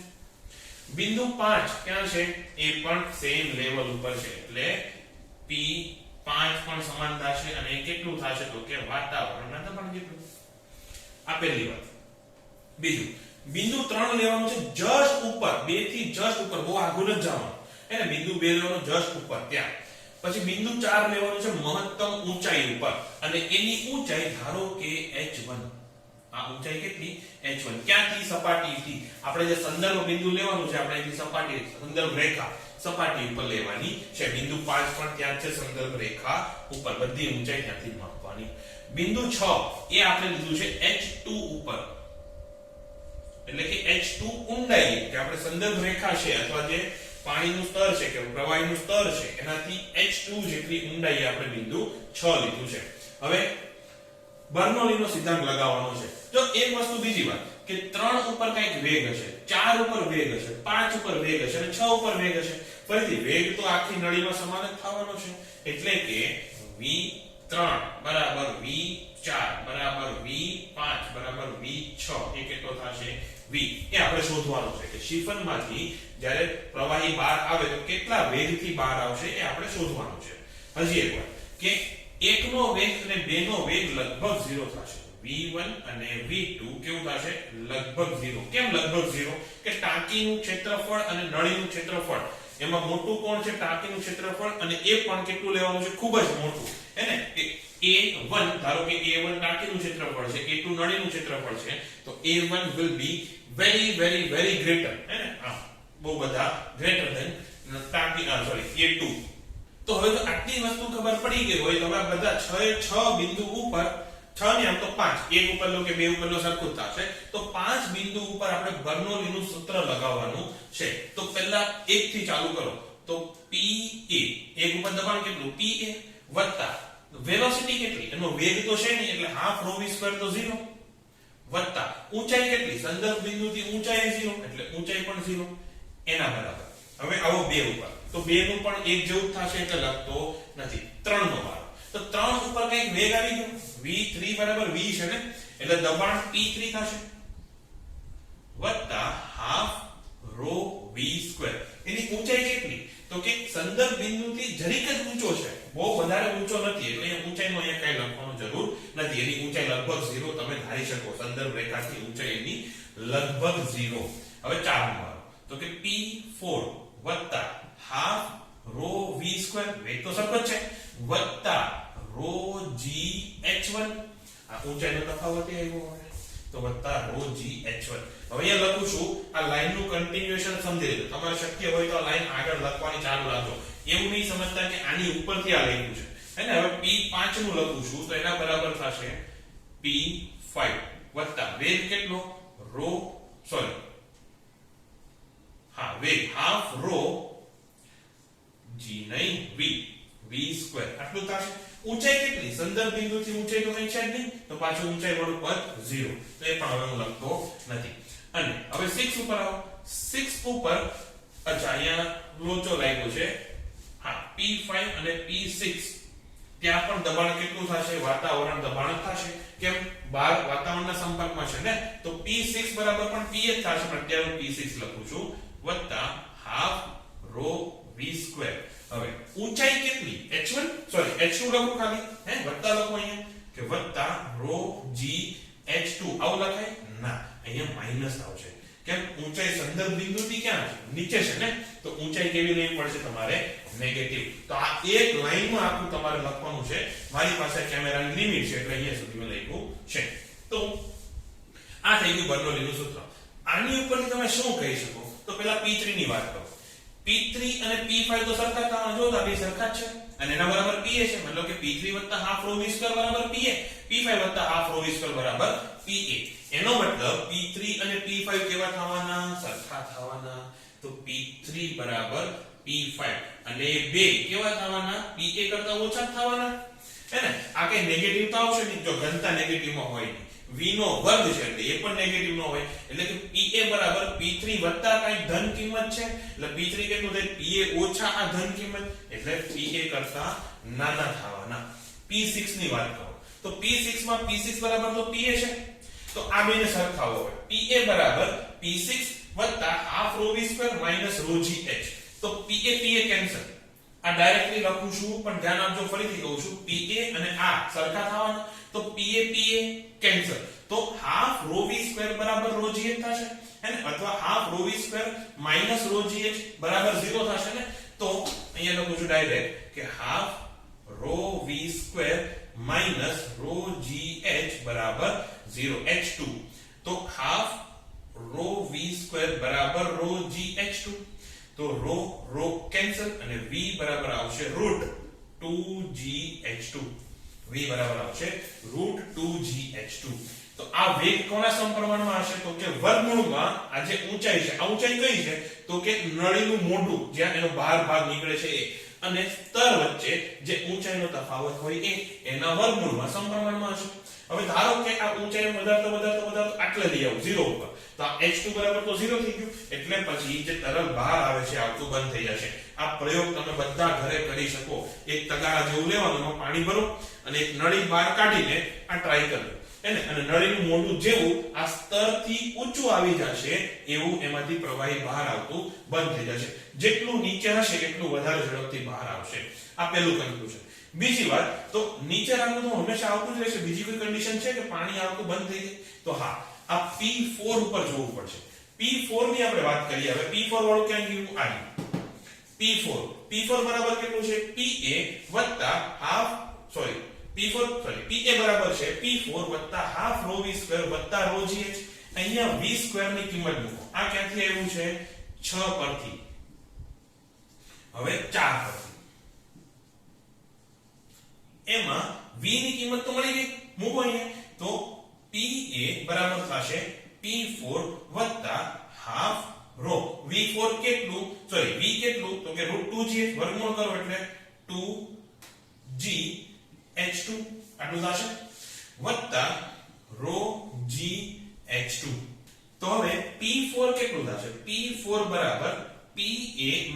બિંદુ 5 ક્યાં છે? એ પણ સેમ લેવલ ઉપર છે, એટલે P5 પણ સમાન થશે. અને એ કેટલું થશે? તો કે વાતાવરણના દબાણ જેટલું. આ પહેલી વાત. બીજું, બિંદુ 3 લેવાનું છે જસ્ટ ઉપર, 2 થી જસ્ટ ઉપર, બહુ આગળ જ જવાનું. એટલે બિંદુ 2 લેવાનું જસ્ટ ઉપર ત્યાં. પછી બિંદુ 4 લેવાનું છે મહત્તમ ઊંચાઈ ઉપર, અને એની ઊંચાઈ ધારો કે h1. આ ઊંચાઈ કેટલી? h1. ક્યાંથી? સપાટીથી. આપણે જે સંદર્ભ બિંદુ લેવાનું છે, આપણે અહીંથી સપાટી સંદર્ભ રેખા સપાટી ઉપર લેવાની છે. બિંદુ 5 પણ ત્યાં છે સંદર્ભ રેખા ઉપર, બધી ઊંચાઈ ત્યાંથી માપવાની. બિંદુ 6 એ આપણે લીધું છે h2 ઉપર, એટલે કે h2 ઊંડાઈ કે આપણે સંદર્ભ રેખા છે અથવા જે પાણીનું સ્તર છે કે પ્રવાહીનું સ્તર છે એનાથી h2 જેટલી ઊંડાઈ આપણે બિંદુ 6 લીધું છે. હવે બર્નોલીનો સિદ્ધાંત લગાવવાનો છે. જો એક વસ્તુ બીજી વાત કે 3 ઉપર કંઈક વેગ હશે, 4 ઉપર વેગ હશે, 5 ઉપર વેગ હશે અને 6 ઉપર વેગ હશે. ફરીથી વેગ તો આખી નળીમાં સમાન જ થવાનો છે, એટલે કે v3 બરાબર v4 બરાબર v5 બરાબર v6 એ કેટલો થશે? v. એ આપણે શોધવાનું છે કે શિફનમાંથી જ્યારે પ્રવાહી બહાર આવે તો કેટલા વેગથી બહાર આવશે, એ આપણે શોધવાનું છે. હજી એક વાત કે 1 નો વેગ અને 2 નો વેગ લગભગ 0 થશે. v1 અને v2 કેવું થશે? લગભગ 0. કેમ લગભગ 0? કે ટાંકીનું ક્ષેત્રફળ અને નળીનું ક્ષેત્રફળ એમાં મોટું કોણ છે? ટાંકીનું ક્ષેત્રફળ, અને એ પણ કેટલું લેવાનું છે? ખૂબ જ મોટું. હે ને? કે A1 ધારો કે A1 ટાંકીનું ક્ષેત્રફળ છે, A2 નળીનું ક્ષેત્રફળ છે, તો A1 will be very very very greater, હે ને? બહુ બધા greater than ટાંકી A2. તો હવે તો આટલી વસ્તુ ખબર પડી ગઈ હોય તો હવે બધા 6 બિંદુ ઉપર 6 ને આમ તો 5, એક ઉપર લો કે બે ઉપર લો સરખું થશે. તો 5 બિંદુ ઉપર આપણે બર્નોલીનું સૂત્ર લગાવવાનું છે. તો પહેલા 1 થી ચાલુ કરો. તો PA, એક ઉપર દબાણ કેટલું? PA વત્તા વેલોસિટી કેટલી? એનો વેગ તો છે નહીં એટલે હાફ rho v સ્ક્વેર તો 0, વત્તા ઊંચાઈ કેટલી? સંદર્ભ બિંદુથી ઊંચાઈ 0 એટલે ઊંચાઈ પણ 0 એના બરાબર. હવે આવો 2 ઉપર, તો 2 નું પણ એક જેવું થશે એટલે લખતો નથી. 3 નો વારો. તો 3 ઉપર કઈક વેગ આવી ગયો, v3 બરાબર v છે ને, એટલે દબાણ p3 થશે વત્તા હાફ rho v સ્ક્વેર. એની ઊંચાઈ કેટલી? તો કે સંદર્ભ બિંદુથી જરીક જ ઊંચો છે, બહુ વધારે ઊંચો નથી, એટલે અહીંયા ઊંચાઈનો અહીંયા કઈ લખવાનું જરૂર નથી. એની ઊંચાઈ લગભગ 0 તમે ધારી શકો. સંદર્ભ રેખાથી ઊંચાઈ એની લગભગ 0. હવે 4 નો વારો. તો કે p4 વત્તા હાફ rho v સ્ક્વેર, વેગ તો સરખો જ છે, વત્તા રો જી h1 આ ઊંચાઈનો તફાવત આવ્યો હોય તો વત્તા રો જી h1. હવે અહીંયા લખું છું આ લાઈન નું કન્ટિન્યુએશન સમજી લેજો. તમારે શક્ય હોય તો આ લાઈન આગળ લખવાની ચાલુ રાખજો. એવું નહીં સમજતા કે આની ઉપરથી આ લખ્યું છે હે ને. હવે p5 નું લખું છું તો એના બરાબર થશે p5 વત્તા વેગ કેટલો રો સોરી હા વેગ હાફ રો જી નહીં v સ્ક્વેર આટલું થશે. ઊંચાઈ કેટલી સંદર્ભ બિંદુથી ઊંચાઈ તો કઈ છે જ નહીં તો પાછું ઊંચાઈ વાળું પદ 0 તો એ પણ હવે હું લખતો નથી. અને હવે 6 ઉપર આવો. 6 ઉપર અચ્છા અહીંયા લોચો લાગ્યો છે હા p5 અને p6 ત્યાં પણ દબાણ કેટલું થશે વાતાવરણ દબાણ થશે. કેમ બહાર વાતાવરણના સંપર્કમાં છે ને તો p6 બરાબર પણ p જ થશે પણ અત્યારે હું p6 લખું છું વત્તા હાફ રો v સ્ક્વેર. હવે ઊંચાઈ કેટલી h1 સોરી h2 લખું ખાલી હે વત્તા લખું અહીંયા કે વત્તા રો જી h2 આવું લખાય ના અહીંયા માઈનસ આવશે. કેમ ઊંચાઈ સંદર્ભ બિંદુથી ક્યાં છે નીચે છે ને તો ઊંચાઈ કેવી લેવી પડશે તમારે નેગેટિવ. તો આ એક લાઈનમાં આખું તમારે લખવાનું છે. મારી પાસે કેમેરાની લિમિટ છે એટલે અહીંયા સુધી મેં લખ્યું છે. તો આ થઈ ગયું બર્નોલીનું સૂત્ર. આની ઉપરથી તમે શું કહી શકો તો પહેલા p3 ની વાત કરો. p3 અને p5 તો સરખા થવાના જો આ બે સરખા છે અને એના બરાબર pa છે. મતલબ કે p3 half rho v square બરાબર pa p5 half rho v square બરાબર pa. એનો મતલબ p3 અને p5 કેવા થવાના સરખા થવાના. તો p3 બરાબર p5 અને બે કેવા થવાના pa કરતા ઓછા થવાના હે ને. આ કઈ નેગેટિવ તો આવશે નહીં જો ઘનતા નેગેટિવ માં હોય નહીં. v નો વર્ગ છે એટલે એ પણ નેગેટિવ નો હોય એટલે કે pa બરાબર p3 વત્તા કઈ ધન કિંમત છે એટલે p3 કેટલું થાય pa ઓછા આ ધન કિંમત એટલે pa કરતા નાના થવાના. p6 ની વાત કરો તો p6 માં p6 બરાબર તો pa છે તો આ બેને સરખાવો હવે. pa બરાબર p6 વત્તા half rho v square minus rho G h. તો pa કેન્સલ. આ ડાયરેક્ટલી લખું છું પણ ધ્યાન આપજો ફરીથી કહું છું pa અને આ સરખા થવાના તો pa કેન્સલ. તો હાફ રો v સ્ક્વેર બરાબર રો જી h થશે અને અથવા half rho v square minus rho G h બરાબર 0 થશે ને. તો અહીંયા લખું છું ડાયરેક્ટ કે half rho v square minus rho G h બરાબર 0 h2. તો હાફ રો v સ્ક્વેર બરાબર રો જી h2 તો રો કેન્સલ અને v બરાબર આવશે રૂટ 2gh2 v બરાબર આવશે રૂટ 2gh2. તો આ વેગ કોના સમપ્રમાણમાં હશે તો કે વર્ગમૂળમાં આ જે ઊંચાઈ છે આ ઊંચાઈ કઈ છે તો કે નળીનું મોઢું જ્યાં એનો બહાર ભાગ નીકળે છે એ અને સ્તર વચ્ચે જે ઊંચાઈનો તફાવત હોય એ એના વર્ગમૂળમાં સમપ્રમાણમાં હશે. હવે ધારો કે આ ઊંચાઈ વધારતો આટલે લઈ આવું 0 ઉપર તો આ h2 બરાબર તો 0 થઈ ગયું એટલે પછી જે તરલ બહાર આવે છે આવતું બંધ થઈ જશે. આ પ્રયોગ તમે બધા ઘરે કરી શકો. એક તગારા જેવું લેવાનું એમાં પાણી ભરો અને એક નળી બહાર કાઢીને આ ટ્રાય કરજો એને અને નળીનું મોઢું જેવું આ સ્તરથી ઊંચું આવી જશે એવું એમાંથી પ્રવાહી બહાર આવતું બંધ થઈ જશે. જેટલું નીચે હશે એટલું વધારે ઝડપથી બહાર આવશે. આ પહેલું કન્ક્લુઝન. બીજી વાત તો નીચે રાખવું તો હંમેશા આવતું જ રહેશે. બીજી કોઈ કન્ડિશન છે કે પાણી આવતું બંધ થઈ જાય તો હા આ p4 ઉપર જોવું પડશે. p4 ની આપણે વાત કરીએ. હવે p4 વાળું ક્યાં ગયું આ p4 બરાબર કેટલું છે pa હાફ સોરી pa બરાબર છે p4 half rho v square rho G h. અહીંયા v સ્ક્વેર ની કિંમત મૂકો. આ ક્યાંથી આવ્યું છે 6 પરથી હવે 4 પરથી એમાં v ની કિંમત તો મળી ગઈ મૂકો અહીંયા તો pa બરાબર થશે p4 હાફ રો v4 કેટલું સોરી v કેટલું તો કે √2gh વર્ગમૂળ કરો એટલે 2gh2 આટલું થશે વત્તા રો gh2. તો હવે p4 કેટલું થશે p4 બરાબર pa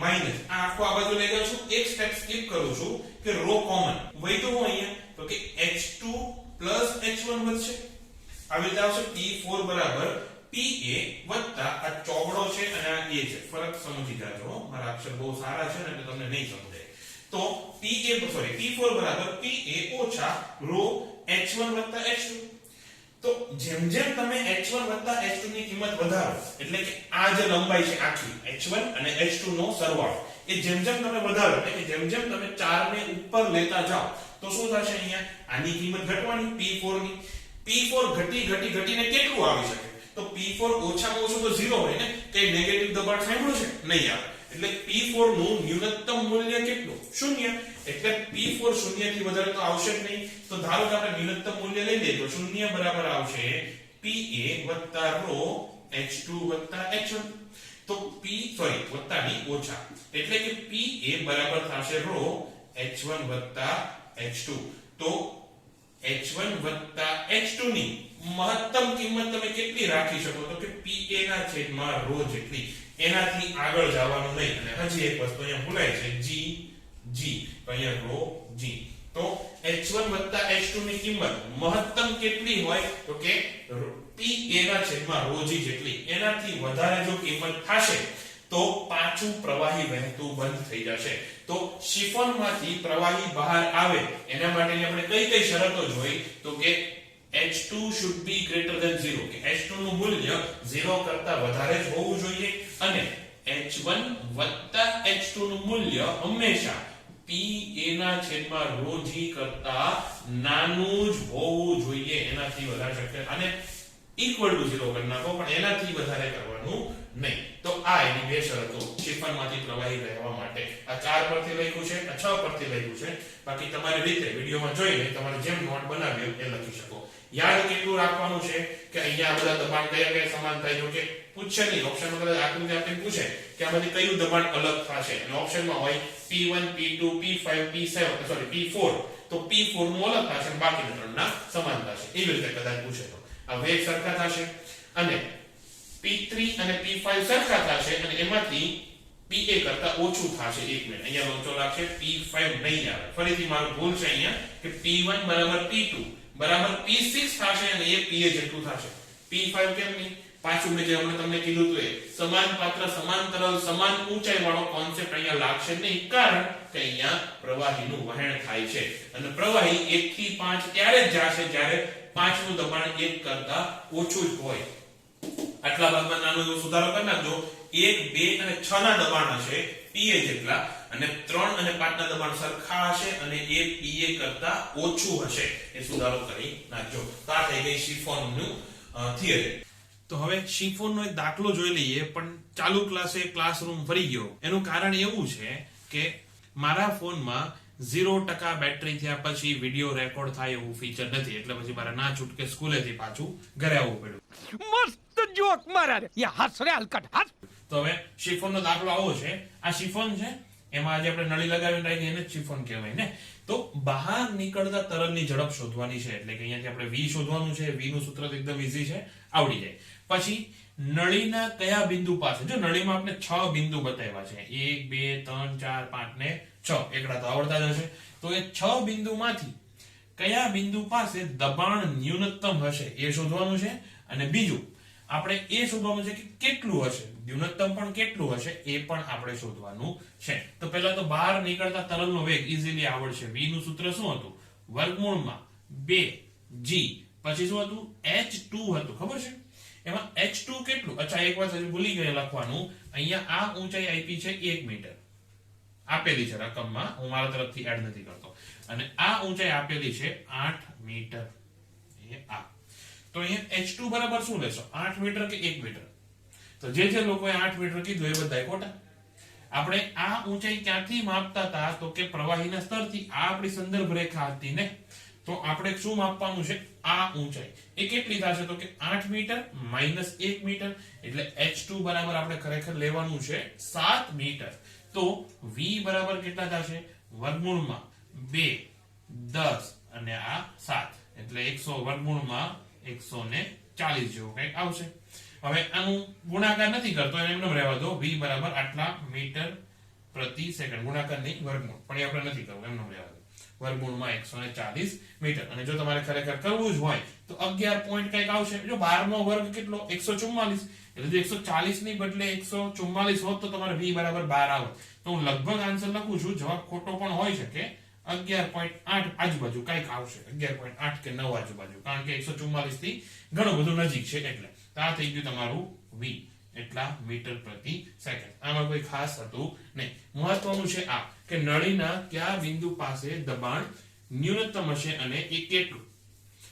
માઈનસ આખો આ બાજુ લઈ જાઉં છું એક સ્ટેપ સ્કીપ કરું છું કે રો કોમન વહી તો હું અહીંયા તો કે h2 h1 વધશે. આવી રીતે આવશે p4 બરાબર pa આ ચોગડો છે અને આ a છે. ફરક સમજી જાજો મારા અક્ષર બહુ સારા છે ને એટલે તમને નહીં સમજાય. તો p4 બરાબર pa ઓછા રો h1 h2. તો જેમ જેમ તમે h1 h2 ની કિંમત વધારો એટલે કે આ જે લંબાઈ છે આખી h1 અને h2 નો સરવાળો એ જેમ જેમ તમે વધારો એટલે કે જેમ જેમ તમે 4 ને ઉપર લેતા જાઓ તો શું થશે અહીંયા આની કિંમત ઘટવાની p4 ની p4 ઘટીને કેટલું આવી શકે તો p4 ઓછામાં ઓછું તો 0 હોય ને કે નેગેટિવ દબાણ સાંભળ્યું છે નહીં આવે એટલે p4 નું ન્યૂનતમ મૂલ્ય કેટલું શૂન્ય એટલે p4 શૂન્ય થી વધારે તો આવશે જ નહીં તો ધારો કે આપણે ન્યૂનતમ મૂલ્ય લઈ લઈએ તો શૂન્ય બરાબર આવશે pa ρ h2 h1 તો વત્તા ની ઓછા એટલે કે pa બરાબર થશે ρ h1 h2 તો h1 h2 ની મહત્તમ કિંમત તમે કેટલી રાખી શકો તો કે pa ના છેદમાં ρ જેટલી એનાથી આગળ જવાનું નહીં અને હજી એક વસ્તુ અહીંયા ભૂલાય છે g તો અહીંયા ρ g તો h1 h2 ની કિંમત મહત્તમ કેટલી હોય તો કે pa ના છેદમાં ρ g જેટલી એનાથી વધારે જો કિંમત થશે તો પાછું પ્રવાહી વહેતું બંધ થઈ જશે તો શિફોનમાંથી પ્રવાહી બહાર આવે એના માટેની આપણે કઈ શરતો જોઈ તો કે h2 should be greater than 0 કે h2 નું મૂલ્ય 0 કરતા વધારે જ હોવું જોઈએ અને h1 h2 નું મૂલ્ય હંમેશા pa ના છેદમાં ρ g કરતા નાનું જ હોવું જોઈએ એનાથી વધારે શક્ય અને equal to 0 કરી નાખો પણ એનાથી વધારે કરવાનું નહીં તો આ એની બે શરતો શિફોનમાંથી પ્રવાહી રહેવા માટે આ 4 પરથી લખ્યું છે આ 6 પરથી લખ્યું છે બાકી તમારી રીતે વિડિયોમાં જોઈને તમારે જેમ નોટ બનાવ્યો એ લખી શકો યાદ કેટલું રાખવાનું છે કે અહીંયા આ બધા દબાણ કયા સમાન થાય જો કે પૂછશે નહીં ઓપ્શનમાં કદાચ આકૃતિ આપીને પૂછે કે આમાંથી કયું દબાણ અલગ થશે અને ઓપ્શનમાં હોય P1 P2 P5 P7 sorry P4 તો P4 નું અલગ થશે અને બાકીના ત્રણના સમાન થશે એવી રીતે કદાચ પૂછે તો આ વેગ સરખા થશે અને P3 અને P5 સરખા થશે અને એમાંથી Pa કરતા ઓછું થશે 1 મિનિટ અહીંયા લોચો લાગશે P5 નહીં આવે ફરીથી મારું ભૂલ છે અહીંયા કે P1 બરાબર P2 બરાબર P6 થશે અને એ Pa જેટલું થશે P5 કેમ નહીં પાછું મેં જે હમણાં તમને કીધું તો એ સમાન પાત્ર સમાન તરલ સમાન ઊંચાઈ વાળો કોન્સેપ્ટ અહીંયા લાગશે નહીં કારણ કે અહીંયા પ્રવાહીનું વહેણ થાય છે અને પ્રવાહી 1 થી 5 ત્યારે જ જશે જ્યારે 5 નું દબાણ 1 કરતા ઓછું જ હોય આટલા ભાગમાં નાનો એવો સુધારો કરી નાખજો 1 2 અને 6 ના દબાણ હશે Pa જેટલા અને 3 અને 5 ના દબાણ સરખા હશે અને એ Pa કરતા ઓછું હશે એ સુધારો કરી નાખજો તો આ થઈ ગઈ શિફોનનું થિયરી તો હવે શિફોનનો એક દાખલો જોઈ લઈએ પણ ચાલુ ક્લાસે ક્લાસરૂમ ભરી ગયો એનું કારણ એવું છે કે મારા ફોનમાં 0% બેટરી થયા પછી વિડિયો રેકોર્ડ થાય એવું ફીચર નથી એટલે પછી મારે ના છૂટકે સ્કૂલેથી પાછું ઘરે આવવું પડ્યું મસ્ત જોક મારા રે યા હસ રે હલકટ હસ તો હવે શિફોનનો દાખલો આવો છે આ શિફોન છે એમાં આજે આપણે નળી લગાવીને રાખી એને શિફોન કહેવાય ને તો બહાર નીકળતા તરલની ઝડપ શોધવાની છે એટલે કે અહીંયાથી આપણે v શોધવાનું છે v નું સૂત્ર એકદમ ઈઝી છે આવડી જાય પછી નળીના કયા બિંદુ પાસે જો નળીમાં આપણે 6 બિંદુ બતાવ્યા છે 1 2 3 4 5 ને 6 એકડા તો આવડતા જ હશે તો એ 6 બિંદુમાંથી કયા બિંદુ પાસે દબાણ ન્યૂનતમ હશે એ શોધવાનું છે અને બીજું આપણે એ શોધવાનું છે કે કેટલું હશે ન્યૂનતમ પણ કેટલું હશે એ પણ આપણે શોધવાનું છે તો પહેલા તો બહાર નીકળતા તરલનો વેગ ઈઝીલી આવડશે v નું સૂત્ર શું હતું વર્ગમૂળમાં 2g પછી શું હતું h2 હતું ખબર છે એમાં h2 કેટલું અચ્છા એક વાત હજી ભૂલી ગયા લખવાનું અહીંયા આ ઊંચાઈ આપી છે 1 મીટર આપેલી છે રકમમાં હું મારા તરફથી એડ નથી કરતો અને આ ઊંચાઈ આપેલી છે 8 મીટર એ આ તો અહીંયા h2 બરાબર શું લેશો 8 મીટર કે 1 મીટર તો જે લોકોએ 8 મીટર કીધું એ બધાય ખોટા આપણે આ ઊંચાઈ ક્યાંથી માપતા હતા તો કે પ્રવાહીના સ્તરથી આ આપણી સંદર્ભ રેખા હતી ને તો આપણે શું માપવાનું છે આ ઊંચાઈ એ કેટલી થશે તો કે 8 મીટર - 1 મીટર એટલે h2 બરાબર આપણે ખરેખર લેવાનું છે 7 મીટર તો v બરાબર કેટલા થશે વર્ગમૂળમાં 2 10 અને આ 7 એટલે 100 વર્ગમૂળમાં 140 જેવું કંઈક આવશે હવે આનું ગુણાકાર નથી કરતો એને એમને રહેવા દો v બરાબર આટલા મીટર પ્રતિ સેકન્ડ ગુણાકાર નહીં વર્ગમૂળ પણ એ આપણે નથી કરવું એમને રહેવા દો વર્ગમૂળમાં 140 મીટર અને જો તમારે ખરેખર કરવું જ હોય તો 11 પોઈન્ટ કંઈક આવશે જો 12 નો વર્ગ કેટલો 144 એટલે જો 140 ની બદલે 144 હોત તો તમારે v બરાબર 12 આવે તો હું લગભગ આન્સર લખું છું જવાબ ખોટો પણ હોઈ શકે 11.8 આજુબાજુ કંઈક આવશે 11.8 કે 9 આજુબાજુ કારણ કે 144 થી ઘણું બધું નજીક છે એટલે તો આ થઈ ગયું તમારું v એટલા મીટર પ્રતિ સેકન્ડ. આમાં કોઈ ખાસ હતું નહીં. મહત્વનું છે આ કે નળીના કયા બિંદુ પાસે દબાણ ન્યૂનતમ હશે અને એ કેટલું.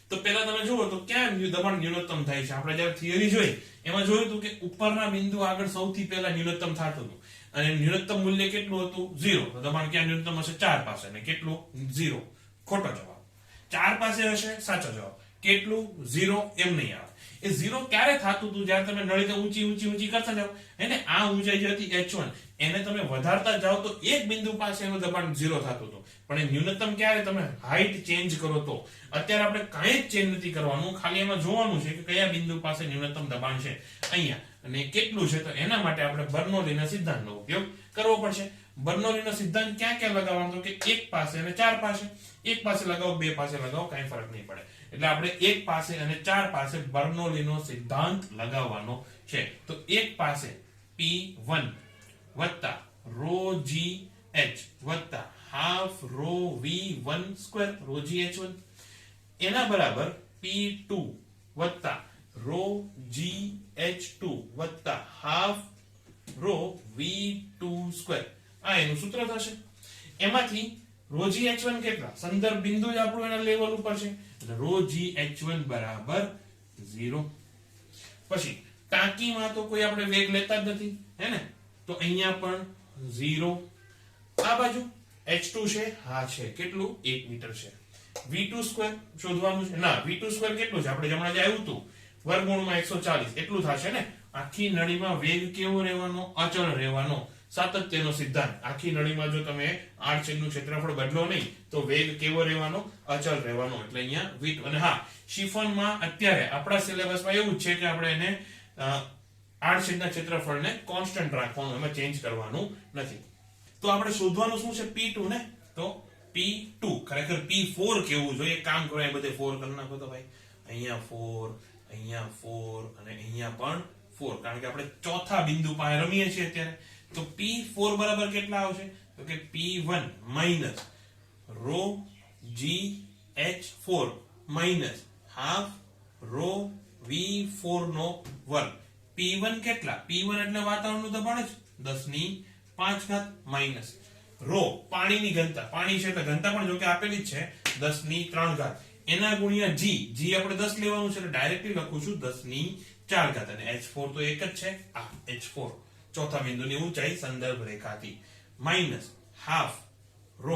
તો પહેલા તમે જુઓ તો ક્યાં દબાણ ન્યૂનતમ થાય છે. આપણે જ્યારે થિયરી જોઈ એમાં જોયું હતું કે ઉપરના બિંદુ આગળ સૌથી પહેલા ન્યૂનતમ થતું હતું અને ન્યૂનતમ મૂલ્ય કેટલું હતું 0. તો દબાણ ક્યાં ન્યૂનતમ હશે 4 પાસે અને કેટલું 0. ખોટો જવાબ. 4 પાસે હશે સાચો જવાબ. કેટલું 0 એમ નહીં આવે. એ 0 ક્યારે થતું હતું જ્યારે તમે નળીને ઊંચી ઊંચી ઊંચી કરતા જાવ એને આ ઊંચાઈ જે હતી h1 એને તમે વધારતા જાવ તો એક બિંદુ પાસે એનું દબાણ 0 થતું હતું. પણ એ ન્યૂનતમ ક્યારે તમે હાઈટ ચેન્જ કરો તો. અત્યારે આપણે કાંઈ જ ચેન્જ નથી કરવાનું, ખાલી એમાં જોવાનું છે કે કયા બિંદુ પાસે ન્યૂનતમ દબાણ છે અહીંયા અને કેટલું છે. તો એના માટે આપણે બર્નોલીના સિદ્ધાંતનો ઉપયોગ કરવો પડશે. બર્નોલીનો સિદ્ધાંત ક્યાં ક્યાં લગાવવાનો તો કે 1 પાસે અને 4 પાસે. 1 પાસે લગાવો 2 પાસે લગાવો કાંઈ ફરક નહીં પડે. એટલે આપણે 1 પાસે અને 4 પાસે બર્નોલીનો સિદ્ધાંત લગાવવાનો છે. તો 1 પાસે P1 વત્તા ρgh વત્તા હાફ ρv1 સ્ક્વેર ρgh1 એના બરાબર P2 વત્તા ρgh2 વત્તા હાફ ρv2 સ્ક્વેર. આ એનું સૂત્ર થશે. એમાંથી ρgh1 કેટલા સંદર્ભ બિંદુ જ આપણું એના લેવલ ઉપર છે એટલે ρgh1 બરાબર 0. પછી ટાંકીમાં તો કોઈ આપણે વેગ લેતા જ નથી હે ને, તો અહીંયા પણ 0. આ બાજુ h2 છે, હા છે, કેટલું 1 મીટર છે. v2 સ્ક્વેર શોધવાનું છે. ના, v2 સ્ક્વેર કેટલું છે આપણે જમણા જે આવ્યું હતું વર્ગમૂળમાં 140 એટલું થશે ને. આખી નળીમાં વેગ કેવો રહેવાનો? અચળ રહેવાનો. સાતત્યનો સિદ્ધાંત. આખી નળીમાં જો તમે આડછેદનું ક્ષેત્રફળ બદલો નહીં તો વેગ કેવો રહેવાનો? અચળ રહેવાનો. એટલે અહીંયા v2. અને હા, શિફોનમાં અત્યારે આપણા સિલેબસમાં એવું જ છે કે આપણે એને આડછેદના ક્ષેત્રફળને કોન્સ્ટન્ટ રાખવાનું, એમાં ચેન્જ કરવાનું નથી. તો આપણે શોધવાનું શું છે? P2 ને. તો P2 ખરેખર P4 કેવું જોઈએ? કામ કરો એ બધે 4 કરી નાખો તો ભાઈ. અહીંયા 4, અહીંયા 4 અને અહીંયા પણ 4, કારણ કે આપણે ચોથા બિંદુ પાસે રમીએ છીએ અત્યારે. તો P4 બરાબર કેટલા આવશે? તો કે P1 minus ρgh4 minus half ρv4 નો વર્ગ. P1 કેટલા? P1 એટલે વાતાવરણનું દબાણ જ 10⁵ માઈનસ ρ પાણીની ઘનતા. પાણી છે એટલે ઘનતા પણ જો કે આપેલી જ છે 10⁵ એના ગુણ્યા g. g આપણે 10 લેવાનું છે એટલે ડાયરેક્ટલી લખું છું 10⁴ અને h4 તો એક જ છે. આ h4 ચોથા બિંદુની ઊંચાઈ સંદર્ભ રેખાથી માઈનસ હાફ ρ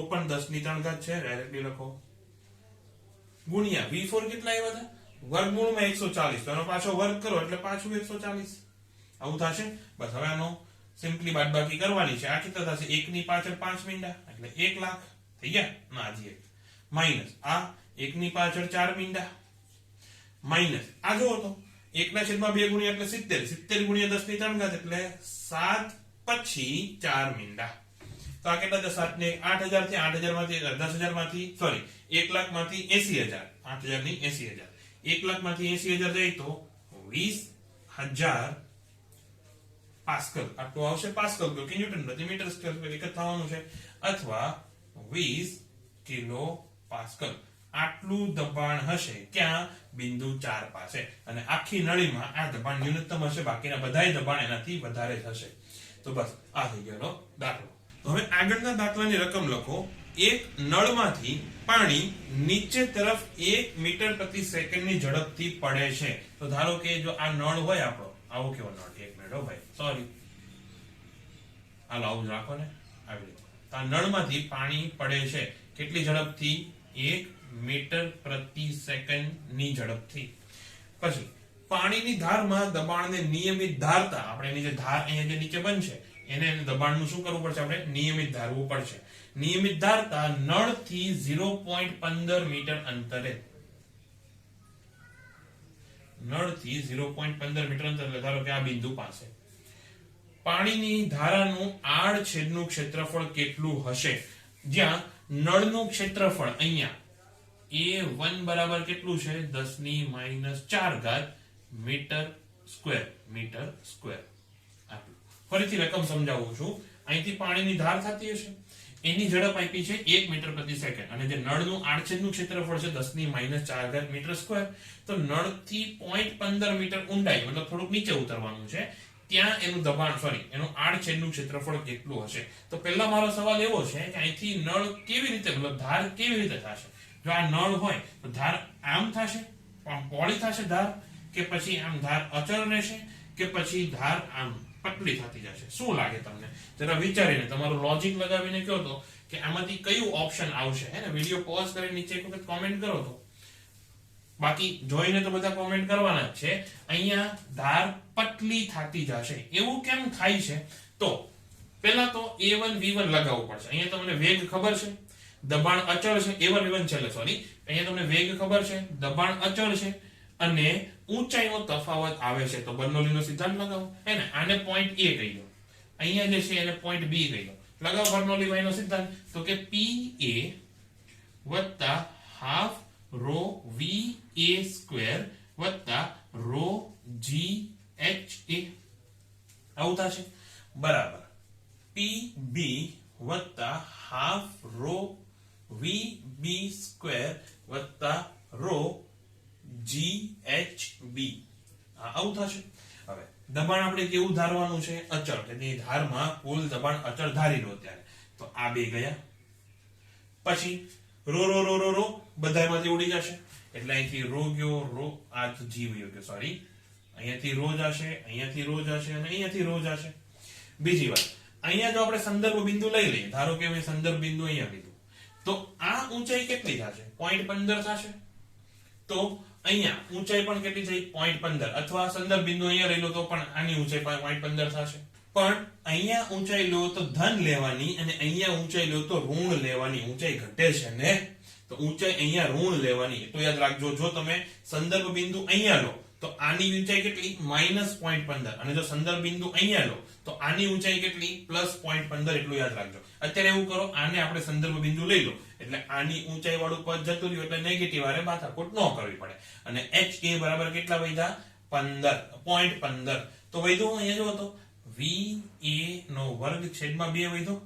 પણ 10⁵ છે ડાયરેક્ટલી લખો ગુણ્યા v4 કેટલા આવ્યા હતા? વર્ગમૂળમાં 140. તો એનો પાછો વર્ગ કરો એટલે પાછું 140. આવું થશે. બસ હવે આનો સિમ્પલી બાદબાકી કરવાની છે. આ કેટલા થશે? 1 ની પાછળ 5 મીંડા એટલે 1 લાખ થઈ ગયા. ના હજી 1 માઈનસ આ 1 ની પાછળ 4 મીંડા માઈનસ આ જો તો 1/2 ગુણ્યા એટલે 70. 70 ગુણ્યા 10⁵ એટલે 7 પછી 4 મીંડા. તો આ કેટલા છે? 7 ને 8000 થી 8000 માંથી 10000 માંથી સોરી 1 લાખ માંથી 80000. 8000 ની 80000. 1 લાખ માંથી 80000 જાય તો 20000 પાસ્કલ. આટલું આવશે પાસ્કલ કે ન્યૂટન પ્રતિ મીટર સ્ક્વેર એક જ થવાનું છે, અથવા 20 કિલો પાસ્કલ. આટલું દબાણ હશે ક્યાં? બિંદુ 4 પાસે. અને આખી નળીમાં આ દબાણ ન્યૂનતમ હશે, બાકીના બધાય દબાણ એનાથી વધારે થશે. તો બસ આ થઈ ગયો દાખલો. હવે આગળના દાખલાની રકમ લખો. એક નળમાંથી પાણી નીચે તરફ 1 મીટર પ્રતિ સેકન્ડની ઝડપથી પડે છે. તો ધારો કે જો આ નળ હોય આપણો, આવો કેવો નળ? 1 મિનિટ હો ભાઈ, સોરી, હાલો આવું જ રાખો ને, આવી રીતે. તો આ નળમાંથી પાણી પડે છે કેટલી ઝડપથી? 1 મીટર પ્રતિ સેકન્ડની ઝડપથી. પછી પાણીની ધારમાં દબાણને નિયમિત ધારતા, આપણે એની જે ધાર અહીંયા જે નીચે બનશે એને દબાણનું શું કરવું પડશે? આપણે નિયમિત ધારવું પડશે. નિયમિત ધારતા નળથી 0.15 મીટર અંતરે, નળથી 0.15 મીટર અંતરે ધારો કે આ બિંદુ પાસે પાણીની ધારાનું આડછેદનું ક્ષેત્રફળ કેટલું હશે? જ્યાં નળનું ક્ષેત્રફળ અહીંયા A1 બરાબર કેટલું છે? 10⁻⁴ મીટર સ્ક્વેર. આટલું. ફરીથી રકમ સમજાવું છું. અહીંથી પાણીની ધાર થતી હશે, એની ઝડપ આપી છે 1 મીટર પ્રતિ સેકન્ડ અને જે નળનું આડછેદનું ક્ષેત્રફળ છે 10⁻⁴ મીટર સ્ક્વેર. તો નળથી 0.15 મીટર ઊંડાઈ મતલબ થોડુંક નીચે ઉતરવાનું છે ત્યાં એનું દબાણ એનું આડછેદનું ક્ષેત્રફળ કેટલું હશે. તો પહેલા મારો સવાલ એવો છે કે અહીંથી નળ કેવી રીતે મતલબ ધાર કેવી રીતે થશે. જો આ નળ હોય તો ધાર આમ થશે, આમ પહોળી થશે ધાર, કે પછી આમ ધાર અચળ રહેશે, કે પછી ધાર આમ પતલી થતી જશે. શું લાગે તમને? જરા વિચારીને તમારું લોજિક લગાવીને કહો તો કે આમાંથી કયું ઓપ્શન આવશે. હે ને, વિડિયો પોઝ કરી નીચે એક વખત કોમેન્ટ કરો તો. બાકી જોઈને તો બધા કોમેન્ટ કરવાના જ છે. અહીંયા ધાર પતલી થતી જશે. એવું કેમ થાય છે? તો પહેલા તો a1 v1 લગાવવું પડશે. અહીંયા તમને વેગ ખબર છે, દબાણ અચળ છે. a1 v1 છેલ્લે સોરી, અહીંયા તમને વેગ ખબર છે, દબાણ અચળ છે અને ઊંચાઈનો તફાવત આવે છે. તો બર્નોલીનો સિદ્ધાંત લગાવો. હે ને, આને પોઈન્ટ a કહી દો, અહીંયા જે છે એને પોઈન્ટ b કહી દો. લગાવો બર્નોલી-વાઇનો સિદ્ધાંત. તો કે pa વત્તા હાફ રો va સ્ક્વેર વત્તા રો gha આવું થશે. બરાબર. pb વત્તા હાફ રો vb સ્ક્વેર વત્તા રો GHB આવું થશે. હવે દબાણ આપણે કેવું ધારવાનું છે? અચળ. કે તે ધારમાં કુલ દબાણ અચળ ધારી લો ત્યારે. તો આ બે ગયા. પછી rho rho rho rho rho બધામાંથી ઉડી જશે એટલે અહીંથી રો ગયો, રો આ તો જી વયો ગયો સોરી, અહીંયાથી રો જશે, અહીંયાથી રો જશે અને અહીંયાથી રો જશે. બીજી વાત, અહીંયા જો આપણે સંદર્ભ બિંદુ લઈ લઈએ, ધારો કે મેં સંદર્ભ બિંદુ અહીંયા લીધું, તો આ ઊંચાઈ કેટલી થશે? 0.15 થશે. તો અહીંયા ઊંચાઈ પણ કેટલી થઈ? 0.15. અથવા સંદર્ભ બિંદુ અહીંયા લઈ લો તો પણ આની ઊંચાઈ 0.15 થશે. પણ અહીંયા ઊંચાઈ લો તો ધન લેવાની અને અહીંયા ઊંચાઈ લો તો ઋણ લેવાની. ઊંચાઈ ઘટે છે ને, તો ઊંચાઈ અહીંયા ઋણ લેવાની. તો યાદ રાખજો, જો તમે સંદર્ભ બિંદુ અહીંયા લો તો આની ઊંચાઈ કેટલી? -0.15. અને જો સંદર્ભ બિંદુ અહીંયા લો તો આની ઊંચાઈ કેટલી? +0.15. એટલું યાદ રાખજો. અત્યારે એવું કરો, આને આપણે સંદર્ભ બિંદુ લઈ લો એટલે આની ઊંચાઈ વાળું પદ જતું રહ્યું એટલે નેગેટિવ આરે માથાકૂટ ન કરવી પડે. અને ha બરાબર કેટલા વધ્યા? 15.15. તો વધ્યું અહીંયા જો તો va નો વર્ગ છેદમાં 2 વધ્યો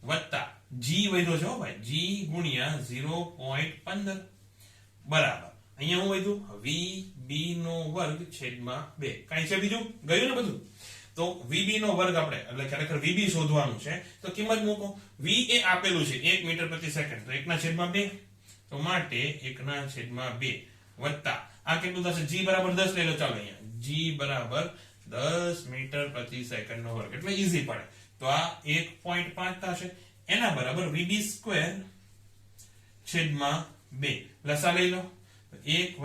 વત્તા g વધ્યો છે હો ભાઈ, g ગુણ્યા 0.15 બરાબર અહીંયા હું વધ્યું vb નો વર્ગ છેદમાં 2. કાઈ છે બીજું? ગયું ને બધું? તો vb નો વર્ગ આપણે એટલે ખરેખર vb શોધવાનું છે. તો કિંમત મૂકો. v એ આપેલું છે 1 મીટર પ્રતિ સેકન્ડ, તો 1/2. તો માટે 1/2 વત્તા આ કેટલું થશે? g બરાબર 10 લઈ લો. ચાલો અહીંયા g બરાબર 10 મીટર પ્રતિ સેકન્ડ નો વર્ગ એટલે ઈઝી પડે. તો આ 1.5 થશે. એના બરાબર vb સ્ક્વેર છેદમાં 2. લસા લઈ લો. 1 +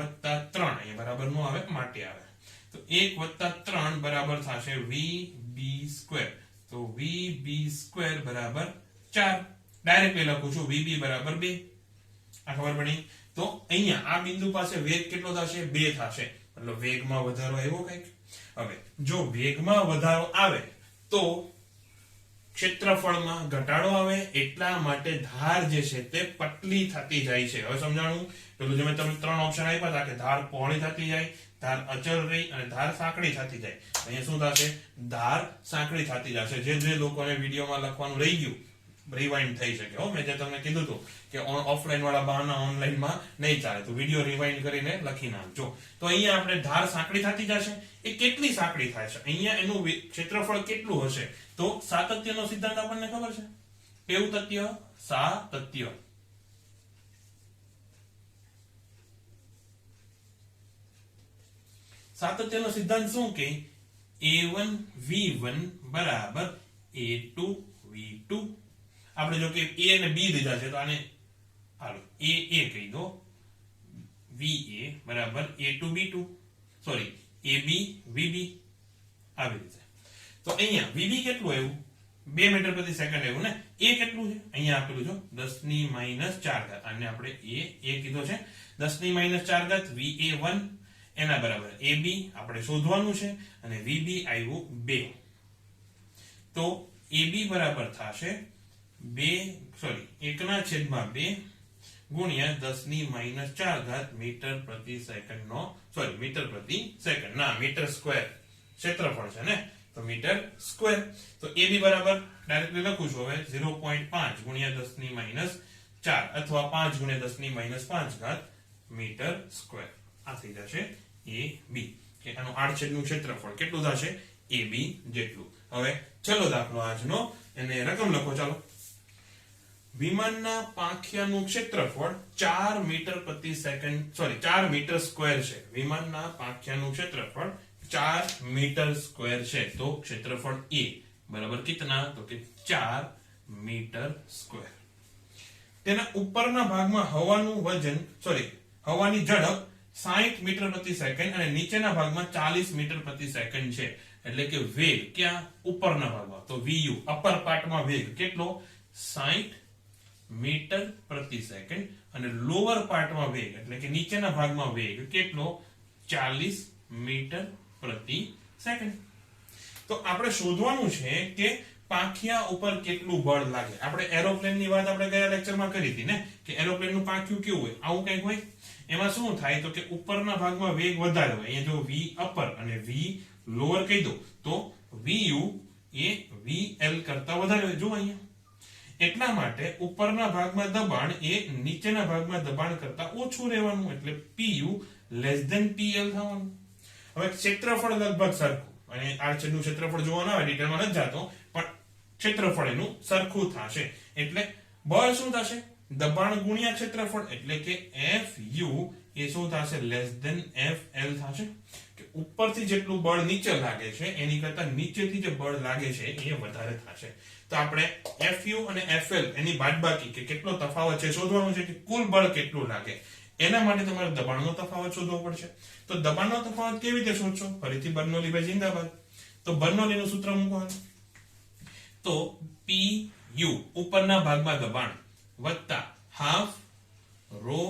3 અહીંયા બરાબર નો આવે, માટે આવે. તો 1 + 3 બરાબર થશે vb સ્ક્વેર. તો vb સ્ક્વેર બરાબર 4. ડાયરેક્ટલી લખું છું vb બરાબર 2. આ ખબર પડી? તો અહીંયા આ બિંદુ પાસે વેગ કેટલો થશે? 2 થશે. મતલબ વેગમાં વધારો આવ્યો કંઈક. હવે જો વેગમાં વધારો આવે તો ક્ષેત્રફળમાં ઘટાડો આવે, એટલા માટે ધાર જે છે તે પતલી થતી જાય છે. હવે સમજાણું? પેલું જે મેં તમને 3 ઓપ્શન આપ્યા હતા કે ધાર પહોળી થતી જાય, ધાર અચળ રહી અને ધાર સાંકડી થતી જાય. અહીંયા શું થશે? ધાર સાંકડી થતી જશે. જે લોકોને વિડીયોમાં લખવાનું રહી ગયું, રિવાઇન્ડ થઈ શકે. હો, મેં જે તમને કીધું હતું કે ઓફલાઈન વાળા બહાના ઓનલાઈનમાં નહીં ચાલે, તો વિડીયો રિવાઇન્ડ કરીને લખી નાખજો. તો અહીંયા આપણે ધાર સાંકડી થતી જશે. એ કેટલી સાંકડી થાય છે? અહીંયા એનું ક્ષેત્રફળ કેટલું હશે? તો સાતત્યનો સિદ્ધાંત આપણને ખબર છે. કેવું તત્ય? સાતત્ય. સાતત્યનો સિદ્ધાંત શું કે a1 v1 બરાબર a2 v2. આપણે જો કે a અને b દીધા છે તો આને હાલો a કહી દો, va બરાબર a2 b2 sorry ab vb આવી રીતે. તો અહીંયા vb કેટલું આવ્યું? 2 મીટર પ્રતિ સેકન્ડ આવ્યું ને. a કેટલું છે? અહીંયા આપેલું જો 10⁻⁴. આને આપણે a કીધો છે. 10⁻⁴ va1 એના બરાબર ab આપણે શોધવાનું છે અને vb આવ્યું 2. તો ab બરાબર થશે 1/2 ગુણ્યા 10⁻⁴ મીટર પ્રતિ સેકન્ડ નો સોરી મીટર પ્રતિ સેકન્ડ ના મીટર સ્ક્વેર ક્ષેત્રફળ છે ને. તો મીટર સ્ક્વેર. તો AB બરાબર ડાયરેક્ટલી લખું છું હવે 0.5 ગુણ્યા 10 ની માઈનસ 4 અથવા 5 ગુણ્યા 10 ની માઈનસ 5 ઘાત મીટર સ્ક્વેર. આ થઈ જશે AB કે આનું આડછેદનું ક્ષેત્રફળ કેટલું થશે AB જેટલું. હવે ચલો દાખલો આજનો એને રકમ લખો. ચાલો, વિમાનના પાંખિયાનું ક્ષેત્રફળ 4 મીટર પ્રતિ સેકન્ડ 4 મીટર સ્ક્વેર છે. વિમાનના પાંખિયાનું ક્ષેત્રફળ 4 મીટર સ્ક્વેર છે. તો ક્ષેત્રફળ A બરાબર કિતના? તો કે 4 મીટર સ્ક્વેર. તેના ઉપરના ભાગમાં હવાનું વજન હવાની ઝડપ 60 મીટર પ્રતિ સેકન્ડ અને નીચેના ભાગમાં 40 મીટર પ્રતિ સેકન્ડ છે. એટલે કે વેગ ક્યાં? ઉપરના ભાગમાં. તો VU અપર પાર્ટમાં વેગ કેટલો? 60 મીટર પ્રતિ સેકન્ડ અને લોઅર પાર્ટમાં વેગ એટલે કે નીચેના ભાગમાં વેગ કેટલો? 40 મીટર પ્રતિ સેકન્ડ. તો આપણે શોધવાનું છે કે પાંખિયા ઉપર કેટલું બળ લાગે. આપણે એરોપ્લેનની વાત આપણે ગયા લેક્ચરમાં કરી હતી ને કે એરોપ્લેનનું પાંખિયું કેવું હોય? આવું કંઈક હોય. એમાં શું થાય તો કે ઉપરના ભાગમાં વેગ વધારે હોય. અહીંયા જો V અપર અને V લોઅર કહી દો તો VU એ VL કરતા વધારે હોય. જો અહીંયા એટલા માટે ઉપરના ભાગમાં દબાણ એ નીચેના ભાગમાં દબાણ કરતા ઓછું રહેવાનું એટલે PU PL થવાનું. હવે ક્ષેત્રફળ લગભગ સરખું અને આડછેદનું ક્ષેત્રફળ જોવાનું આવે ડિટેલમાં નથી જાતો પણ ક્ષેત્રફળ એનું સરખું થશે. એટલે બળ શું થશે? દબાણ ગુણ્યા ક્ષેત્રફળ એટલે કે FU એ શું થશે? FL થશે. કે ઉપરથી જેટલું બળ નીચે લાગે છે એની કરતા નીચેથી જે બળ લાગે છે એ વધારે થશે. તો આપણે FU અને FL એની બાદબાકી કે કેટલો તફાવત છે શોધવાનું છે કે કુલ બળ કેટલું લાગે. એના માટે તમારે દબાણનો તફાવત શોધવો પડશે. તો દબાણનો તફાવત કેવી રીતે શોધશો? ફરીથી બર્નોલી ભાઈ જિંદાબાદ. તો બર્નોલીનું સૂત્ર મૂકવાનું. તો PU ઉપરના ભાગમાં દબાણ વત્તા હાફ રો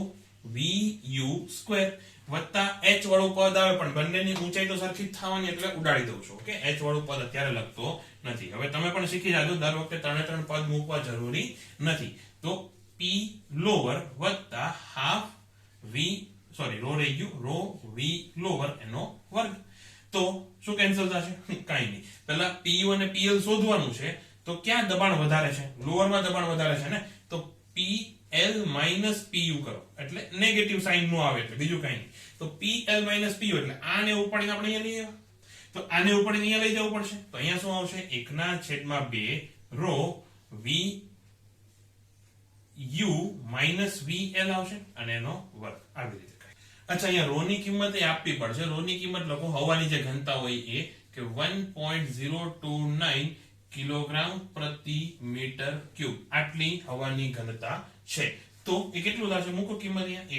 VU સ્ક્વેર વત્તા h વાળું પદ આવે પણ બંનેની ઊંચાઈ તો સરખી જ થવાની એટલે ઉડાડી દઉં છું. ઓકે, h વાળું પદ અત્યારે લખતો નથી. હવે તમે પણ શીખી જાજો દર વખતે 3 પદ મૂકવા જરૂરી નથી. તો P લોઅર વત્તા હાફ રો V લોઅર એનો વર્ગ. તો શું કેન્સલ થશે? કાઈ નહીં. પહેલા PU અને PL શોધવાનું છે. તો ક્યાં દબાણ વધારે છે? લોઅરમાં દબાણ વધારે છે ને. તો PL PU કરો એટલે નેગેટિવ સાઇન નો આવે એટલે બીજું કાઈ નહીં. તો PL PU એટલે આને ઉપાડીને આપણે અહીંયા લઈ આવ્યા. તો આને ઉપાડીને અહીંયા લઈ જવું પડશે. તો અહીંયા શું આવશે? 1/2 રો VU VL આવશે અને એનો વર્ગ. આવી રીતે. અચ્છા, અહીંયા રો ની કિંમત એ આપવી પડશે. રો ની કિંમત લખો હવાની જે ઘનતા હોય એ કે 1.029 કિલોગ્રામ પ્રતિ મીટર ક્યુબ આટલી હવાની ઘનતા છે. તો એ કેટલું થશે? મૂકો કિંમત અહીંયા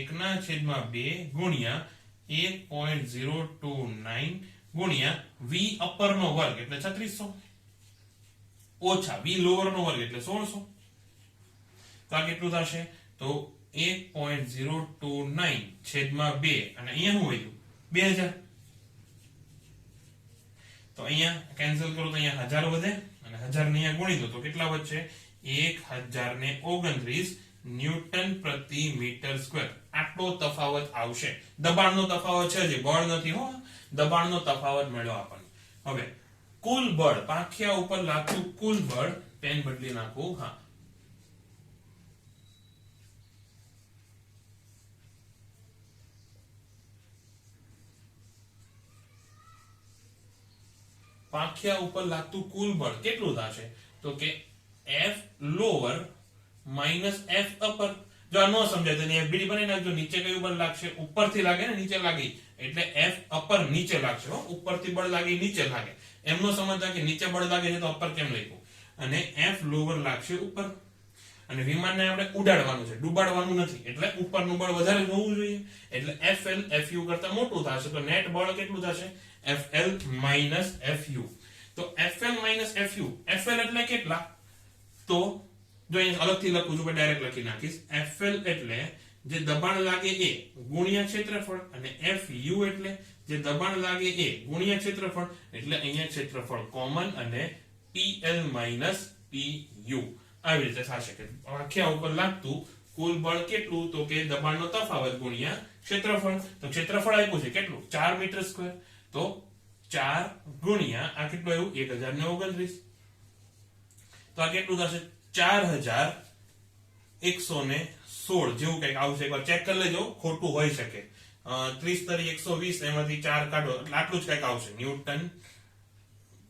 1/2 ગુણ્યા 1.029 ગુણ્યા V અપર નો વર્ગ એટલે 3600 ઓછા V લોઅર નો વર્ગ એટલે 1600. તો આ કેટલું થશે? તો 1.029 છેદમાં 2 અને અહીંયા શું હોય? 2000. તો અહીંયા કેન્સલ કરો તો અહીંયા 1000 વધે અને 1000 ને અહીંયા ગુણી દો તો કેટલા વધશે? 1029 ન્યૂટન પ્રતિ મીટર સ્ક્વેર. આટલો તફાવત આવશે. દબાણનો તફાવત છે, જે બળ નથી હો. દબાણનો તફાવત મળ્યો આપણને. હવે કુલ બળ પાંખિયા ઉપર લાગતું કુલ બળ પેન બદલી નાખું. હા, પાંખિયા ઉપર લાગતું કુલ બળ કેટલું થશે? તો કે F લોઅર F અપર. જો આ ન સમજાય તો FBD બનાવી નાખજો. નીચે કયું બળ લાગશે? ઉપરથી લાગે ને નીચે લાગી એટલે F અપર નીચે લાગશે. ઉપરથી બળ લાગી નીચે લાગે એમનો સમજતા કે નીચે બળ લાગે છે તો અપર કેમ લખ્યું. અને F લોઅર લાગશે ઉપર. અને વિમાનને આપણે ઉડાડવાનું છે, ડૂબાડવાનું નથી એટલે ઉપરનું બળ વધારે હોવું જોઈએ. એટલે FL FU કરતા મોટું થશે. તો નેટ બળ કેટલું થશે? FL FU. તો FL FU. FL એટલે કેટલા? તો જો અહીંયા અલગથી લખું છું, ડાયરેક્ટ લખી નાખીશ. FL એટલે જે દબાણ લાગે એ ગુણ્યા ક્ષેત્રફળ અને FU એટલે જે દબાણ લાગે એ ગુણ્યા ક્ષેત્રફળ એટલે અહીંયા ક્ષેત્રફળ કોમન અને PL PU. આવી રીતે થશે કે આખિયા ઉપર લાગતું કુલ બળ કેટલું? તો કે દબાણનો તફાવત ગુણ્યા ક્ષેત્રફળ. તો ક્ષેત્રફળ આપ્યું છે કેટલું? 4 મીટર સ્ક્વેર. તો 4 ગુણ્યા આ કેટલું આવ્યું 1029. તો આ કેટલું થશે 4116 જેવું કંઈક આવશે. એકવાર ચેક કરી લેજો, ખોટું હોઈ શકે. 30 તરી 120 એમાંથી 4 કાઢો એટલે આટલું જ કંઈક આવશે. ન્યૂટન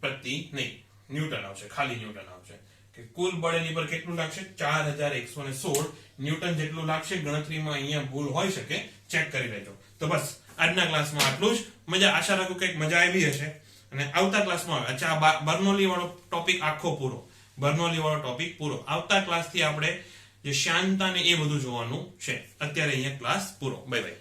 પ્રતિ નહીં, ન્યૂટન આવશે, ખાલી ન્યૂટન આવશે. કે કુલ બળ એની પર કેટલું લાગશે 4116 ન્યૂટન જેટલું લાગશે. ગણતરીમાં અહીંયા ભૂલ હોઈ શકે, ચેક કરી લેજો. તો બસ આજના ક્લાસમાં આટલું જ. આશા રાખું કંઈક મજા આવી હશે. અને આવતા ક્લાસમાં અચ્છા બર્નોલી વાળો ટોપિક આખો પૂરો, બર્નોલી વાળો ટોપિક પૂરો. આવતા ક્લાસથી આપણે જે શ્યાનતા ને એ બધું જોવાનું છે. અત્યારે અહીંયા ક્લાસ પૂરો. Bye bye.